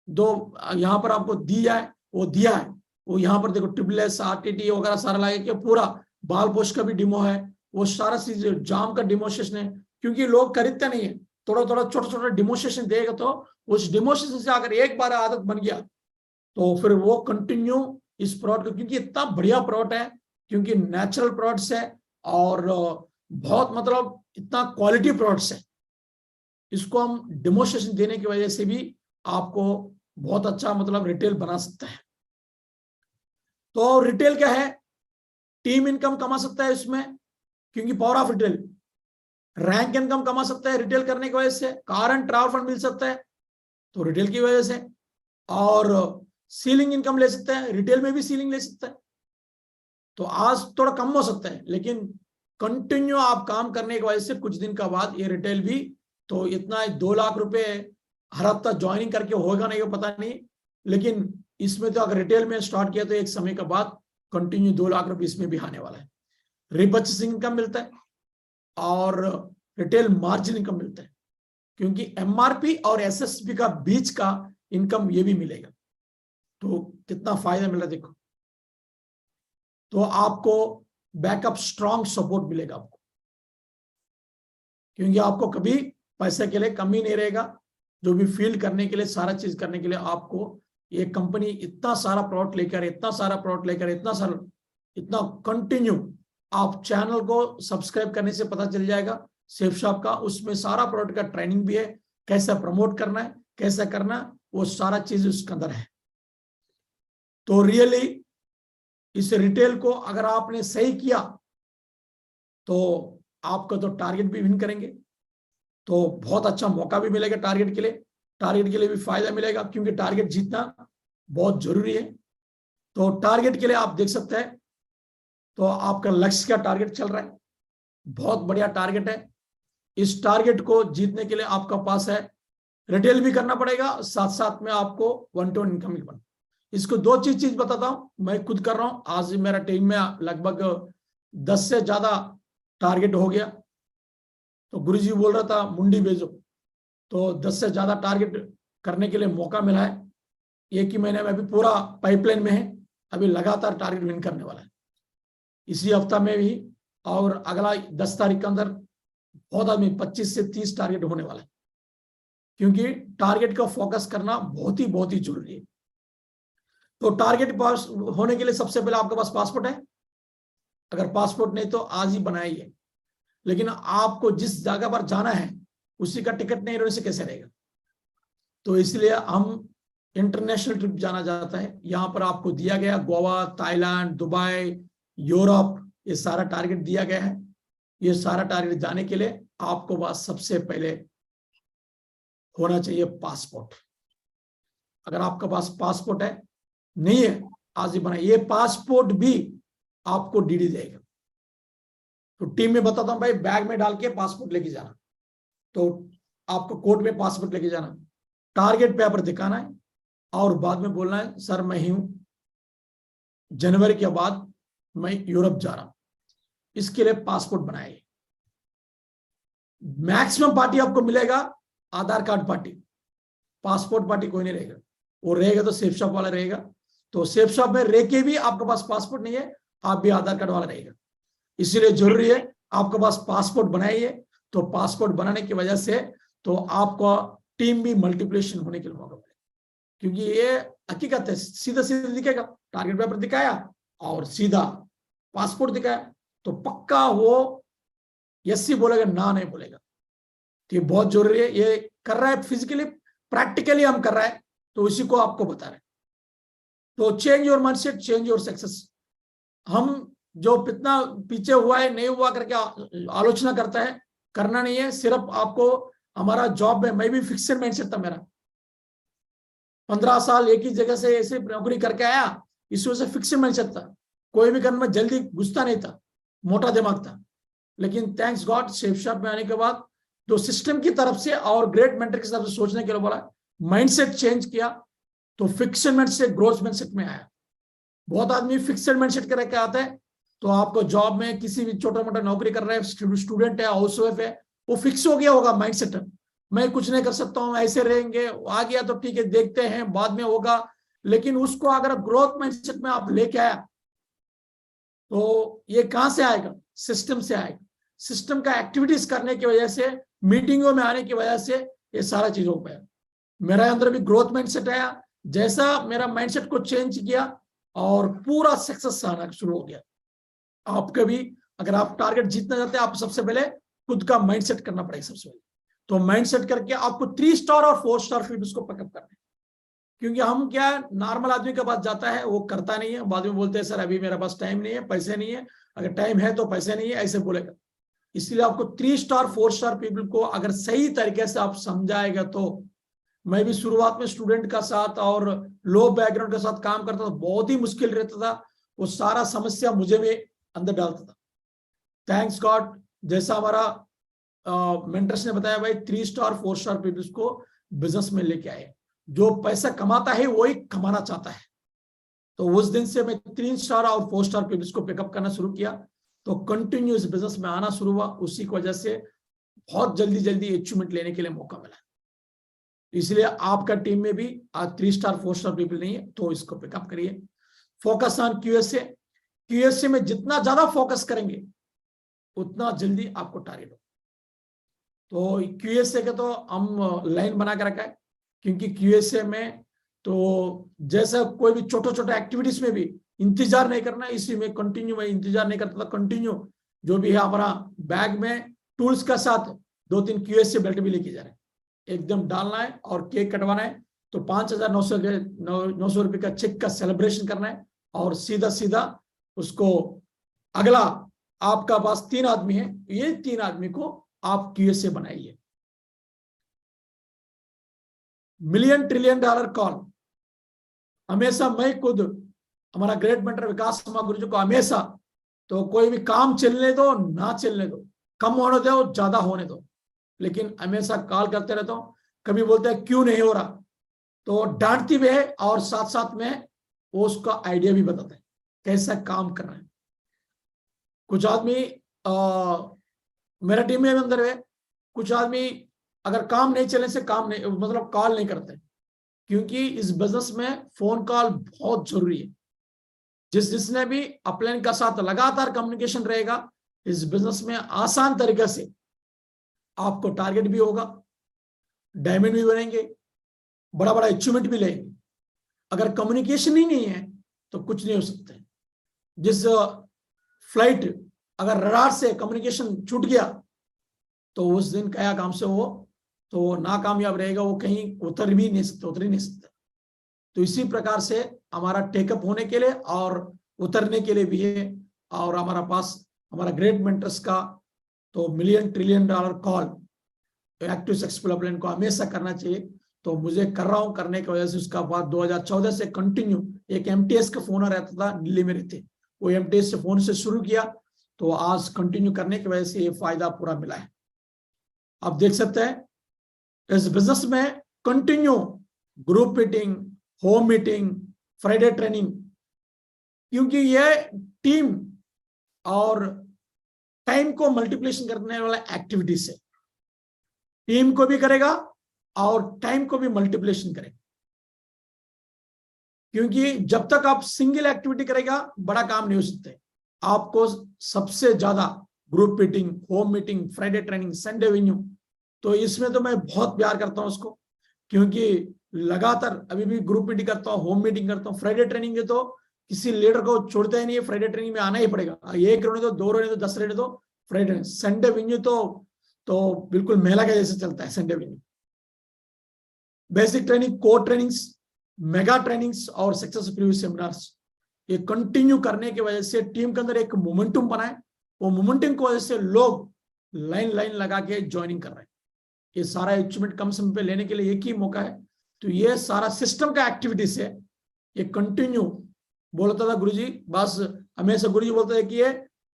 S2: दो यहाँ पर आपको दिया है, वो दिया है, वो यहाँ पर देखो ट्रिपलेस RTT वगैरह सारा लगा के पूरा बाल पोस्ट का भी डेमो है, वो सारा चीज जाम का डेमोस्ट्रेशन है। क्योंकि लोग खरीदते नहीं है, थोड़ा थोड़ा छोटा छोटा डेमोस्ट्रेशन देगा, तो उस डेमोस्ट्रेशन से अगर एक बार आदत बन गया तो फिर वो कंटिन्यू इस प्रोडक्ट को, क्योंकि इतना बढ़िया प्रोडक्ट है, क्योंकि नेचुरल प्रोडक्ट्स है और बहुत मतलब इतना क्वालिटी प्रोडक्ट्स है, इसको हम डेमोस्ट्रेशन देने की वजह से भी आपको बहुत अच्छा मतलब रिटेल बना सकता है। तो रिटेल क्या है, टीम इनकम कमा सकता है इसमें, क्योंकि power of retail. Rank income कमा सकता है रिटेल करने की वजह से, कार एंड ट्रैवल फंड मिल सकता है तो रिटेल की वजह से, और सीलिंग इनकम ले सकता है, रिटेल में भी सीलिंग ले सकता है। तो आज थोड़ा कम हो सकता है, लेकिन कंटिन्यू आप काम करने की वजह से कुछ दिन का बाद ये रिटेल भी, तो इतना 2 लाख रुपए हर हफ्ता ज्वाइनिंग करके होगा नहीं, वो पता नहीं, लेकिन इसमें तो अगर रिटेल में स्टार्ट किया तो एक समय के बाद कंटिन्यू 2 लाख रुपए इसमें भी आने वाला है। रिपर्चेसिंग इनकम मिलता है और रिटेल मार्जिन इनकम मिलता है, क्योंकि MRP और SSP का बीच का इनकम ये भी मिलेगा। तो कितना फायदा मिल रहा है देखो। तो आपको बैकअप स्ट्रॉन्ग सपोर्ट मिलेगा आपको, क्योंकि आपको कभी पैसे के लिए कमी नहीं रहेगा। जो भी फील्ड करने के लिए, सारा चीज करने के लिए आपको ये कंपनी इतना सारा प्रोडक्ट लेकर, इतना कंटिन्यू, आप चैनल को सब्सक्राइब करने से पता चल जाएगा सेफ शॉप का, उसमें सारा प्रोडक्ट का ट्रेनिंग भी है, कैसे प्रमोट करना है, कैसे करना, वो सारा चीज उसके अंदर है। तो रियली इस रिटेल को अगर आपने सही किया तो आपका तो टारगेट भी विन करेंगे, तो बहुत अच्छा मौका भी मिलेगा टारगेट के लिए, टारगेट के लिए भी फायदा मिलेगा, क्योंकि टारगेट जीतना बहुत जरूरी है। तो टारगेट के लिए आप देख सकते हैं, तो आपका लक्ष्य का टारगेट चल रहा है, बहुत बढ़िया टारगेट है। इस टारगेट को जीतने के लिए आपका पास है, रिटेल भी करना पड़ेगा, साथ साथ में आपको वन टू वन इनकम भी बनना। इसको 2 चीज बताता हूं, मैं खुद कर रहा हूं। आज मेरा टीम में लगभग 10 से ज्यादा टारगेट हो गया। तो गुरुजी बोल रहा था मुंडी भेजो, तो 10 से ज्यादा टारगेट करने के लिए मौका मिला है। एक ही महीने में अभी पूरा पाइपलाइन में है, अभी लगातार टारगेट विन करने वाला है इसी हफ्ता में भी, और अगला 10 तारीख के अंदर बहुत आदमी 25 से 30 टारगेट होने वाला है, क्योंकि टारगेट का फोकस करना बहुत ही जरूरी है। तो टारगेट पास होने के लिए सबसे पहले आपके पास पासपोर्ट है। अगर पासपोर्ट नहीं तो आज ही बनाइए, लेकिन आपको जिस जगह पर जाना है उसी का टिकट नहीं रहने से कैसे रहेगा। तो इसलिए हम इंटरनेशनल ट्रिप जाना चाहता है। यहां पर आपको दिया गया गोवा, थाईलैंड, दुबई, यूरोप, ये सारा टारगेट दिया गया है। ये सारा टारगेट जाने के लिए आपको पास सबसे पहले होना चाहिए पासपोर्ट। अगर आपके पास पासपोर्ट है, नहीं है, आज ही बनाइए। ये पासपोर्ट भी आपको डीडी देगा। तो टीम में बताता हूं भाई, बैग में डाल के पासपोर्ट लेके जाना। तो आपको कोर्ट में पासपोर्ट लेके जाना, टारगेट पेपर दिखाना है और बाद में बोलना है सर मैं ही हूं, जनवरी के बाद मैं यूरोप जा रहा हूं। इसके लिए पासपोर्ट बनाए। मैक्सिमम पार्टी आपको मिलेगा आधार कार्ड पार्टी, पासपोर्ट पार्टी कोई नहीं रहेगा। वो रहेगा तो सेफ शॉप वाला रहेगा। तो सेफ शॉप में रह के भी आपके पास पासपोर्ट नहीं है, आप भी आधार कार्ड वाला रहेगा। इसीलिए जरूरी है आपके पास पासपोर्ट बनाइए। तो पासपोर्ट बनाने की वजह से तो आपका टीम भी मल्टीप्लिकेशन होने के लिए मौका मिलेगा, क्योंकि ये हकीकत है। सीधा सीधा दिखेगा, टारगेट पेपर दिखाया और सीधा पासपोर्ट दिखाया, तो पक्का वो यस ही बोलेगा, ना नहीं बोलेगा। तो ये बहुत जरूरी है। ये कर रहा है फिजिकली, प्रैक्टिकली हम कर रहा है, तो इसी को आपको बता रहे हैं। तो change your mindset, change your success. हम जो कितना पीछे हुआ है, नहीं हुआ करके आलोचना करता है, करना नहीं है। सिर्फ आपको हमारा जॉब में, मैं भी फिक्स्ड माइंडसेट था मेरा, 15 साल एक ही जगह से ऐसे नौकरी करके आया, इस वजह से फिक्स्ड माइंडसेट था। कोई भी काम में जल्दी घुसता नहीं था, मोटा दिमाग था। लेकिन थैंक्स गॉड सेफ शॉप में आने के बाद जो सिस्टम की तरफ से और ग्रेट मेंटर की तरफ से सोचने के लिए बोला, माइंडसेट चेंज किया, तो फिक्स्ड माइंडसेट से ग्रोथ माइंडसेट में आया। बहुत आदमी फिक्स्ड माइंडसेट के रह के आता है, तो आपको जॉब में किसी भी छोटा मोटा नौकरी कर रहा है, स्टूडेंट है, हाउसवाइफ है, वो फिक्स हो गया होगा माइंडसेट, मैं कुछ नहीं कर सकता हूं, ऐसे रहेंगे, आ गया तो ठीक है, देखते हैं बाद में होगा। लेकिन उसको अगर ग्रोथ माइंडसेट में आप लेके आया, तो ये कहां से आएगा? सिस्टम से आएगा। सिस्टम का एक्टिविटीज करने की वजह से, मीटिंगों में आने की वजह से ये सारा चीज हो पाया। मेरा अंदर भी ग्रोथ माइंडसेट आया। जैसा मेरा माइंडसेट को चेंज किया और पूरा सक्सेस आना शुरू हो गया। आपका भी अगर आप टारगेट जीतना चाहते हैं, आप सबसे पहले खुद का माइंडसेट करना पड़ेगा सबसे पहले। तो माइंडसेट करके आपको 3 स्टार और 4 स्टार फील्ड को पिकअप करना है। क्योंकि हम क्या, नॉर्मल आदमी के पास जाता है, वो करता नहीं है, बाद में बोलते हैं सर अभी मेरे पास टाइम नहीं है, पैसे नहीं है। अगर टाइम है तो पैसे नहीं है, ऐसे बोलेगा। इसलिए आपको 3 स्टार 4 स्टार पीपल को अगर सही तरीके से आप समझाएगा, तो मैं भी शुरुआत में स्टूडेंट का साथ और लो बैकग्राउंड के साथ काम करता था, बहुत ही मुश्किल रहता था। वो सारा समस्या मुझे भी अंदर डालता था। थैंक्स गॉड, जैसा हमारा मेंटर्स ने बताया भाई, 3 स्टार 4 स्टार पीपल्स को बिजनेस में लेके आए। जो पैसा कमाता है वही कमाना चाहता है। तो उस दिन से मैं 3 स्टार और 4 स्टार पीपल्स को पिकअप करना शुरू किया, तो कंटिन्यूस बिजनेस में आना शुरू हुआ। उसी की वजह से बहुत जल्दी अचीवमेंट लेने के लिए मौका मिला। इसलिए आपका टीम में भी आज 3 स्टार 4 स्टार पीपल नहीं है, तो इसको पिकअप करिए। Focus on क्यूएसए। क्यूएसए में जितना ज्यादा फोकस करेंगे, उतना जल्दी आपको टारगेट हो। तो क्यूएसए का तो हम लाइन बना के रखा है, क्योंकि क्यूएसए में तो जैसा कोई भी छोटे छोटे एक्टिविटीज में भी इंतजार नहीं करना है। इसी में कंटिन्यू, मैं इंतजार नहीं करता था, कंटिन्यू जो भी है हमारा बैग में टूल्स का साथ 2-3 क्यूएसए बेल्ट भी लेके जा रहे हैं। एकदम डालना है और केक कटवाना है। तो 5,900 रुपए का चेक का सेलिब्रेशन करना है, और सीधा सीधा उसको अगला, आपका पास 3 आदमी है, ये 3 आदमी को आप क्यूएसए बनाइए। $1 ट्रिलियन कॉल। हमेशा मैं खुद, हमारा ग्रेट मेंटर विकास शर्मा गुरु जी को हमेशा, तो कोई भी काम चलने दो ना चलने दो, कम होने दो ज्यादा होने दो, लेकिन हमेशा कॉल करते रहता हूं। कभी बोलते हैं क्यों नहीं हो रहा, तो डांटती भी है और साथ साथ में वो उसका आइडिया भी बताते हैं कैसा काम करना है। कुछ आदमी मेरा टीम में अंदर है, कुछ आदमी अगर काम नहीं चलने से काम नहीं, मतलब कॉल नहीं करते, क्योंकि इस बिजनेस में फोन कॉल बहुत जरूरी है। जिसने भी अपलाइन का साथ लगातार कम्युनिकेशन रहेगा, इस बिजनेस में आसान तरीके से आपको टारगेट भी होगा, डायमंड भी बनेंगे, बड़ा बड़ा अचीवमेंट भी लेंगे। अगर कम्युनिकेशन ही नहीं है तो कुछ नहीं हो सकता है। जिस फ्लाइट अगर रडार से कम्युनिकेशन छूट गया तो उस दिन क्या काम से वो तो नाकामयाब रहेगा, वो कहीं उतर ही नहीं सकता। तो इसी प्रकार से हमारा टेकअप होने के लिए और उतरने के लिए भी है। और हमारा पास हमारा ग्रेट मेंटर्स का तो $1 trillion call active successful upline को हमेशा करना चाहिए। तो मुझे कर रहा हूं, करने की वजह से उसका बाद 2014 से कंटिन्यू एक एमटीएस का फोन रहता था, दिल्ली में रहते, वो एमटीएस से फोन से शुरू किया, तो आज कंटिन्यू करने की वजह से ये फायदा पूरा मिला है। आप देख सकते हैं इस बिजनेस में continue group meeting, home meeting, Friday training, क्योंकि ये टीम और टाइम को मल्टीप्लिकेशन करने वाला एक्टिविटीज है। टीम को भी करेगा और टाइम को भी मल्टीप्लिकेशन करेगा, क्योंकि जब तक आप सिंगल एक्टिविटी करेगा बड़ा काम नहीं हो सकते। आपको सबसे ज्यादा group meeting, home meeting, Friday training, Sunday venue, तो इसमें तो मैं बहुत प्यार करता हूं उसको, क्योंकि लगातार अभी भी ग्रुप मीटिंग करता हूँ, होम मीटिंग करता हूँ, फ्राइडे ट्रेनिंग है तो किसी लीडर को छोड़ता ही नहीं है, फ्राइडे ट्रेनिंग में आना ही पड़ेगा। 1 रहने दो, 2 रहने दो, 10 रहने दो, फ्राइडे। संडे वेन्यू तो बिल्कुल मेला के जैसे चलता है Sunday venue. Basic training, core trainings, mega trainings और सक्सेस प्रीव्यू सेमिनार्स, ये कंटिन्यू करने की वजह से टीम के अंदर एक मोमेंटम बना है। वो मोमेंटम की वजह से लोग लाइन लगा के ज्वाइनिंग कर रहे हैं। ये सारा अचीवमेंट कम समय पे लेने के लिए एक ही मौका है। तो ये सारा सिस्टम का एक्टिविटीज है, ये कंटिन्यू बोलता था गुरुजी, बस हमेशा गुरुजी बोलते हैं कि ये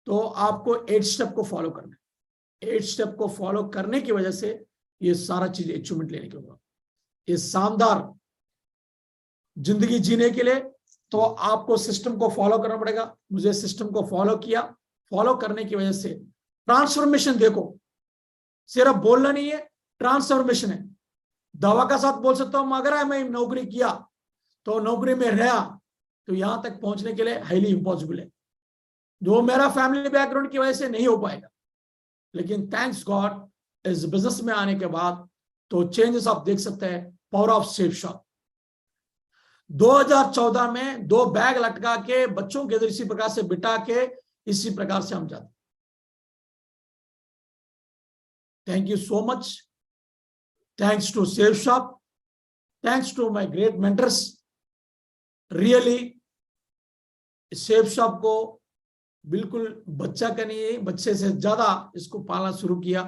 S2: तो आपको 8 स्टेप को फॉलो करना है। 8 स्टेप को फॉलो करने की वजह से ये सारा चीज अचीवमेंट लेने के बाद ये शानदार जिंदगी जीने के लिए तो आपको सिस्टम को फॉलो करना पड़ेगा। मुझे सिस्टम को फॉलो किया, फॉलो करने की वजह से ट्रांसफॉर्मेशन देखो, सिर्फ बोलना नहीं है, ट्रांसफॉर्मेशन है। दवा का साथ बोल सकता हूं अगर मैं नौकरी किया तो नौकरी में रहा तो यहां तक पहुंचने के लिए हाईली इंपॉसिबल है, जो मेरा फैमिली बैकग्राउंड की वजह से नहीं हो पाएगा। लेकिन थैंक्स गॉड इस बिजनेस में आने के बाद तो चेंजेस आप देख सकते हैं। पावर ऑफ सेफ शॉप 2014 में 2 बैग लटका के बच्चों के इसी प्रकार से बिठा के इसी प्रकार से हम जाते। Thank you so much, thanks to Safe Shop, thanks to my great mentors. Really Safe Shop को बिल्कुल बच्चा का नहीं है, बच्चे से ज्यादा इसको पालना शुरू किया।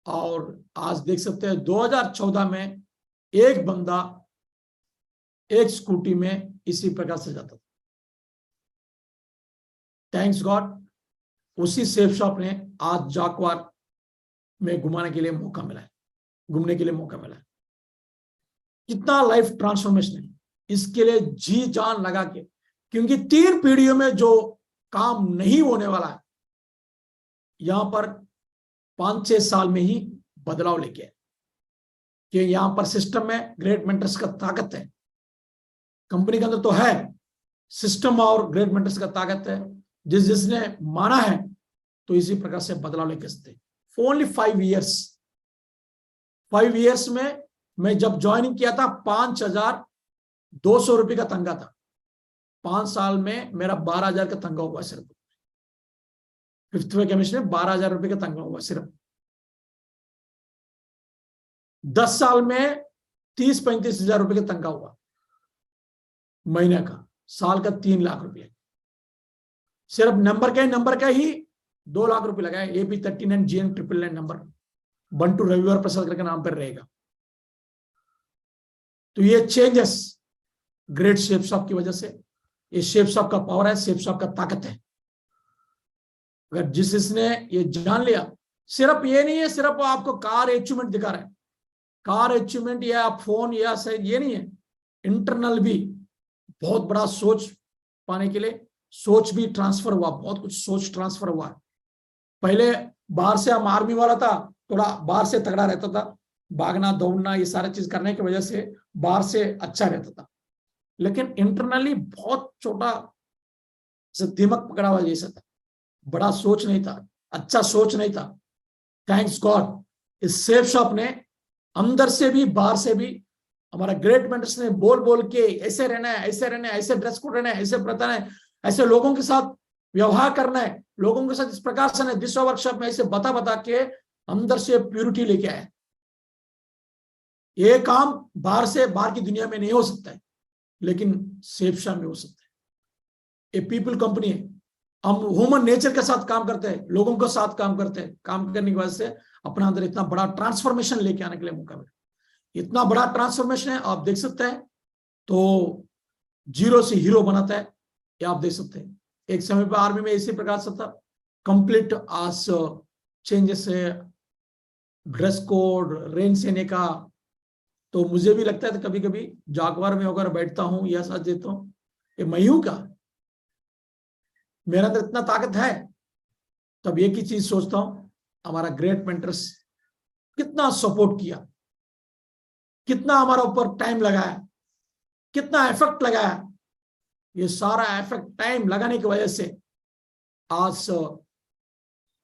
S2: और आज देख सकते हैं 2014 में एक बंदा एक स्कूटी में इसी प्रकार से जाता था। थैंक्स गॉड उसी सेफ शॉप ने आज जाक्वार में घुमाने के लिए मौका मिला है, घूमने के लिए मौका मिला है। कितना लाइफ ट्रांसफॉर्मेशन है, इसके लिए जी जान लगा के, क्योंकि 3 पीढ़ियों में जो काम नहीं होने वाला है यहां पर 5-6 साल में ही बदलाव लेके आए। कि यहां पर सिस्टम में ग्रेट मेंटर्स का ताकत है, कंपनी के अंदर तो है सिस्टम और ग्रेट मेंटर्स का ताकत है। जिसने माना है तो इसी प्रकार से बदलाव लेके सकते। ओनली 5 इयर्स में मैं जब ज्वाइनिंग किया था 5,200 रुपये का तंगा था। 5 साल में मेरा 12,000 का तंगा हुआ सिर्फ। 5th में केमिस्ट्री में 12,000 रुपये का तंगा हुआ सिर्फ। 10 साल में 30-35 हजार रुपये का तंगा हुआ महीने का, साल का 3 लाख रुपये। सिर्फ नंबर का ही 2 लाख रुपए लगाए। AP39 GN 999 नंबर बंटू रविवार प्रसाद करके नाम पर रहेगा। तो ये चेंजेस ग्रेट शेप शॉप की वजह से, ये शेप शॉप का पावर है, शेप शॉप का ताकत है। अगर जिसने ये जान लिया, सिर्फ ये नहीं है सिर्फ आपको कार अचीवमेंट दिखा रहा है, कार अचीवमेंट या फोन या शायद ये नहीं है, इंटरनल भी बहुत बड़ा सोच पाने के लिए सोच भी ट्रांसफर हुआ, बहुत कुछ सोच ट्रांसफर हुआ। पहले बाहर से हम आर्मी वाला था, थोड़ा बाहर से तगड़ा रहता था, भागना दौड़ना ये सारी चीज करने की वजह से बाहर से अच्छा रहता था, लेकिन इंटरनली बहुत छोटा दिमाग पकड़ा हुआ जैसा था, बड़ा सोच नहीं था, अच्छा सोच नहीं था। थैंक्स गॉड इस सेफ शॉप ने अंदर से भी बाहर से भी हमारा ग्रेट मेंटर्स ने बोल बोल के ऐसे रहना है, ऐसे रहना है, ऐसे ड्रेस कोड रहना है, ऐसे बरतना है, ऐसे लोगों के साथ व्यवहार करना है, लोगों के साथ इस प्रकार से दिशा वर्कशॉप में ऐसे बता बता के अंदर से प्यूरिटी लेके आए। ये काम बाहर से, बाहर की दुनिया में नहीं हो सकता है, लेकिन सेफ शॉप में हो सकता है। ये पीपल कंपनी है, हम ह्यूमन नेचर के साथ काम करते हैं, लोगों के साथ काम करते हैं, काम करने की वजह से अपना अंदर इतना बड़ा ट्रांसफॉर्मेशन लेके आने के लिए मौका मिला। इतना बड़ा ट्रांसफॉर्मेशन है, आप देख सकते हैं। तो जीरो से हीरो बनाता है, ये आप देख सकते हैं। एक समय पर आर्मी में इसी प्रकार से था, कंप्लीट आज चेंजेस है, ड्रेस कोड, रेन सेने का। तो मुझे भी लगता है कभी कभी जागवार में अगर बैठता हूं या साथ देता हूं, ये मैं हूं का, मेरा अंदर इतना ताकत है। तब एक ही चीज सोचता हूं, हमारा ग्रेट मेंटर्स कितना सपोर्ट किया, कितना हमारा ऊपर टाइम लगाया, कितना एफर्ट लगाया। ये सारा एफर्ट टाइम लगाने की वजह से आज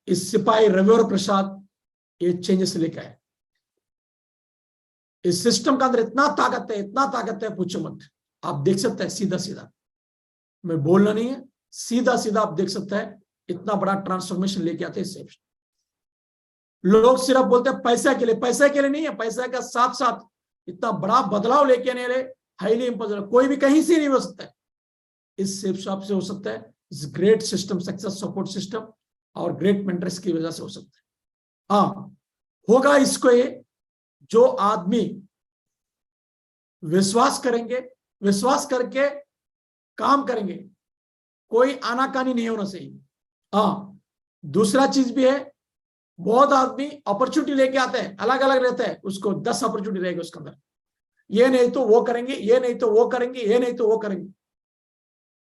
S2: इस सिपाही रविवर प्रसाद ये चेंजेस लेकर आए। इस सिस्टम का अंदर इतना ताकत है, पूछो मत। आप देख सकते हैं सीधा सीधा, मैं बोलना नहीं है, सीधा सीधा आप देख सकते हैं इतना बड़ा ट्रांसफॉर्मेशन लेके आते हैं सेफ। लोग सिर्फ बोलते हैं पैसे के लिए नहीं है, पैसे का साथ साथ इतना बड़ा बदलाव लेके आने रहे, हाईली इंपॉसिबल, कोई भी कहीं से नहीं हो सकता है। इस सेफ शॉप से हो सकता है, इस great system, success support system और ग्रेट मेंटर्स की वजह से हो सकता है। हाँ, होगा इसको ये जो आदमी विश्वास करेंगे, विश्वास करके काम करेंगे, कोई आनाकानी नहीं होना चाहिए। हाँ, दूसरा चीज भी है, बहुत आदमी अपॉर्चुनिटी लेके आते हैं, अलग अलग रहते हैं, उसको 10 अपॉर्चुनिटी रहेगी उसके अंदर, ये नहीं तो वो करेंगे, ये नहीं तो वो करेंगे, ये नहीं तो वो करेंगे।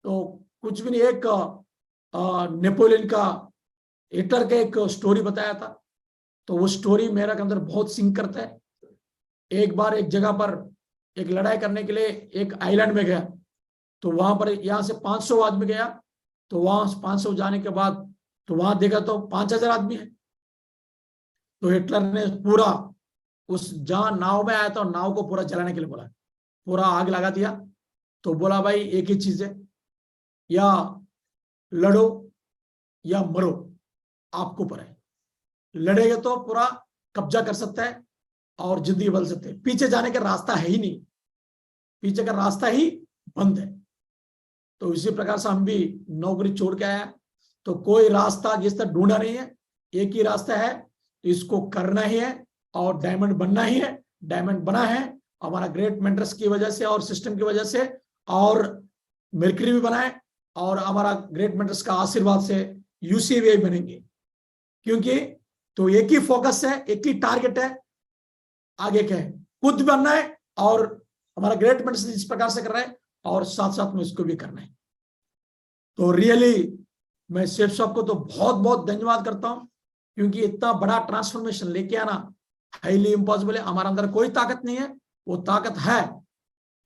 S2: तो कुछ भी नहीं। एक नेपोलियन का, हिटलर का एक स्टोरी बताया था, तो वो स्टोरी मेरा के अंदर बहुत सिंक करता है। एक बार एक जगह पर एक लड़ाई करने के लिए एक आइलैंड में गया, तो वहां पर यहाँ से 500 आदमी गया, तो वहां 500 जाने के बाद तो वहां देखा तो 5000 आदमी है। तो हिटलर ने पूरा उस जहां नाव में आया था नाव को पूरा जलाने के लिए बोला, पूरा आग लगा दिया। तो बोला भाई एक ही चीज है, या लड़ो या मरो, आपको पर है। लड़ेगा तो पूरा कब्जा कर सकता है और जिंदगी बदल सकते हैं, पीछे जाने का रास्ता है ही नहीं, पीछे का रास्ता ही बंद है। तो इसी प्रकार से हम भी नौकरी छोड़ के आया, तो कोई रास्ता जिस तरह ढूंढा नहीं है, एक ही रास्ता है, तो इसको करना ही है और डायमंड बनना ही है। डायमंड बना है हमारा ग्रेट मेंटर्स की वजह से और सिस्टम की वजह से, और मर्करी भी बना है, और हमारा ग्रेट मेंटर्स का आशीर्वाद से यूसीवी बनेंगे। क्योंकि तो एक ही फोकस है, एक ही टारगेट है, आगे क्या है, खुद बनना है और हमारा ग्रेट मेंटर्स इस प्रकार से कर रहा है, और साथ साथ में इसको भी करना है। तो रियली मैं सेफ शॉप को तो बहुत बहुत धन्यवाद करता हूं, क्योंकि इतना बड़ा ट्रांसफॉर्मेशन लेके आना हाईली इम्पॉसिबल है। हमारे अंदर कोई ताकत नहीं है, वो ताकत है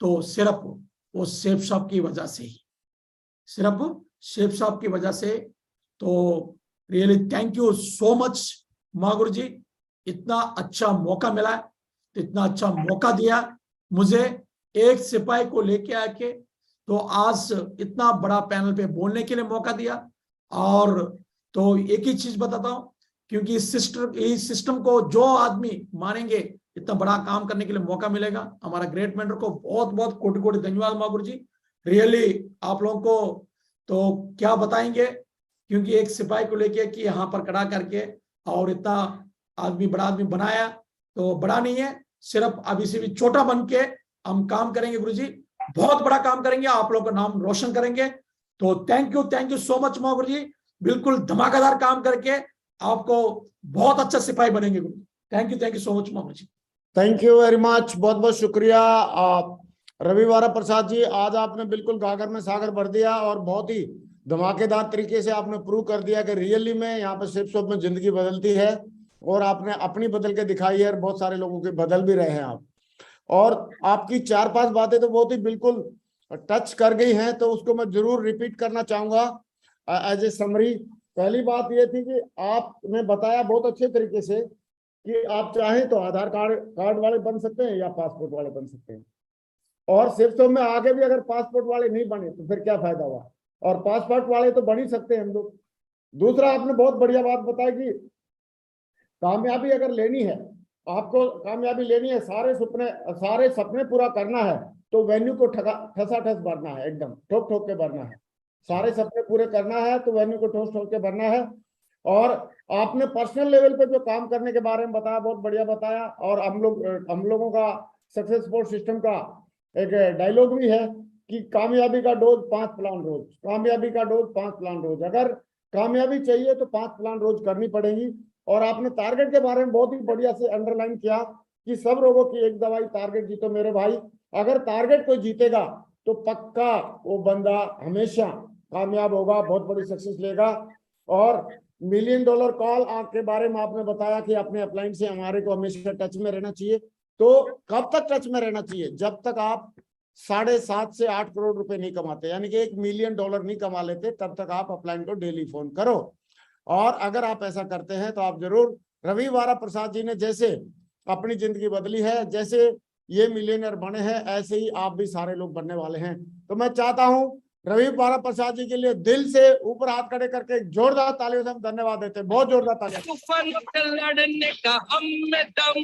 S2: तो सिर्फ वो सेफ शॉप की वजह से ही, सिर्फ सेफ शॉप की वजह से। तो really thank you so much माँ गुरु जी, इतना अच्छा मौका मिला, इतना अच्छा मौका दिया मुझे, एक सिपाही को लेके आके तो आज इतना बड़ा पैनल पे बोलने के लिए मौका दिया। और तो एक ही चीज बताता हूं, क्योंकि इस सिस्टम को जो आदमी मानेंगे, इतना बड़ा काम करने के लिए मौका मिलेगा। हमारा ग्रेट मेंटर को बहुत बहुत कोटि कोटि धन्यवाद माँ गुरु जी। रियली आप लोगों को तो क्या बताएंगे, क्योंकि एक सिपाही को लेके कि यहाँ पर खड़ा करके और इतना आदमी, बड़ा आदमी बनाया, तो बड़ा नहीं है, सिर्फ अभी से भी छोटा बन के हम काम करेंगे गुरु जी, बहुत बड़ा काम करेंगे, आप लोगों का नाम रोशन करेंगे। तो थैंक यू सो मच माँ गुरु जी, बिल्कुल धमाकेदार काम करके आपको बहुत अच्छा सिपाही बनेंगे गुरु। थैंक यू सो मच माँ गुरु जी।
S1: थैंक यू वेरी मच, बहुत बहुत शुक्रिया रविवारा प्रसाद जी। आज आपने बिल्कुल गागर में सागर भर दिया और बहुत ही धमाकेदार तरीके से आपने प्रूव कर दिया कि रियली में यहाँ पर सेफ शॉप में जिंदगी बदलती है, और आपने अपनी बदल के दिखाई है और बहुत सारे लोगों के बदल भी रहे हैं आप। और आपकी 4-5 बातें तो बहुत ही बिल्कुल टच कर गई हैं, तो उसको मैं जरूर रिपीट करना चाहूंगा एज ए समरी। पहली बात ये थी कि आपने बताया बहुत अच्छे तरीके से कि आप चाहें तो आधार कार्ड वाले बन सकते हैं या पासपोर्ट वाले बन सकते हैं। और शिवसोम में आगे भी अगर पासपोर्ट वाले नहीं बने तो फिर क्या फायदा हुआ, और पासपोर्ट वाले तो बन ही सकते हैं हम लोग। दूसरा, आपने बहुत बढ़िया बात बताई कि कामयाबी अगर लेनी है, आपको कामयाबी लेनी है, सारे सपने पूरा करना है, तो वेन्यू को ठसाठस भरना है, एकदम ठोक ठोक के भरना है। सारे सपने पूरे करना है तो वेन्यू को ठोक ठोक के भरना है। और आपने पर्सनल लेवल पे जो काम करने के बारे में बताया, बहुत बढ़िया बताया। और हम लोगों का सक्सेस सपोर्ट सिस्टम का एक डायलॉग भी है कि कामयाबी का डोज 5 प्लान रोज, कामयाबी का डोज 5 प्लान रोज। अगर कामयाबी चाहिए तो 5 प्लान रोज करनी पड़ेगी। और आपने टारगेट के बारे में बहुत ही बढ़िया से अंडरलाइन किया कि सब रोगों की एक दवाई, टारगेट जीतो मेरे भाई। अगर टारगेट कोई जीतेगा तो पक्का वो बंदा हमेशा कामयाब होगा, बहुत बड़ी सक्सेस लेगा। और $1 मिलियन कॉल के बारे में आपने बताया कि अपने अपलाइन से हमारे को हमेशा टच में रहना चाहिए। तो कब तक टच में रहना चाहिए? जब तक आप 7.5 से 8 करोड़ रुपए नहीं कमाते, यानी कि $1 मिलियन नहीं कमा लेते, तब तक आप अपलाइन को डेली फोन करो। और अगर आप ऐसा करते हैं तो आप जरूर, रवि वारा प्रसाद जी ने जैसे अपनी जिंदगी बदली है, जैसे ये मिलियनर बने हैं, ऐसे ही आप भी सारे लोग बनने वाले हैं। तो मैं चाहता हूं रवि वारा प्रसाद जी के लिए दिल से ऊपर हाथ खड़े करके जोरदार तालियों से हम धन्यवाद देते हैं। बहुत जोरदार तालियां।
S3: तूफान लड़ने का हम में दम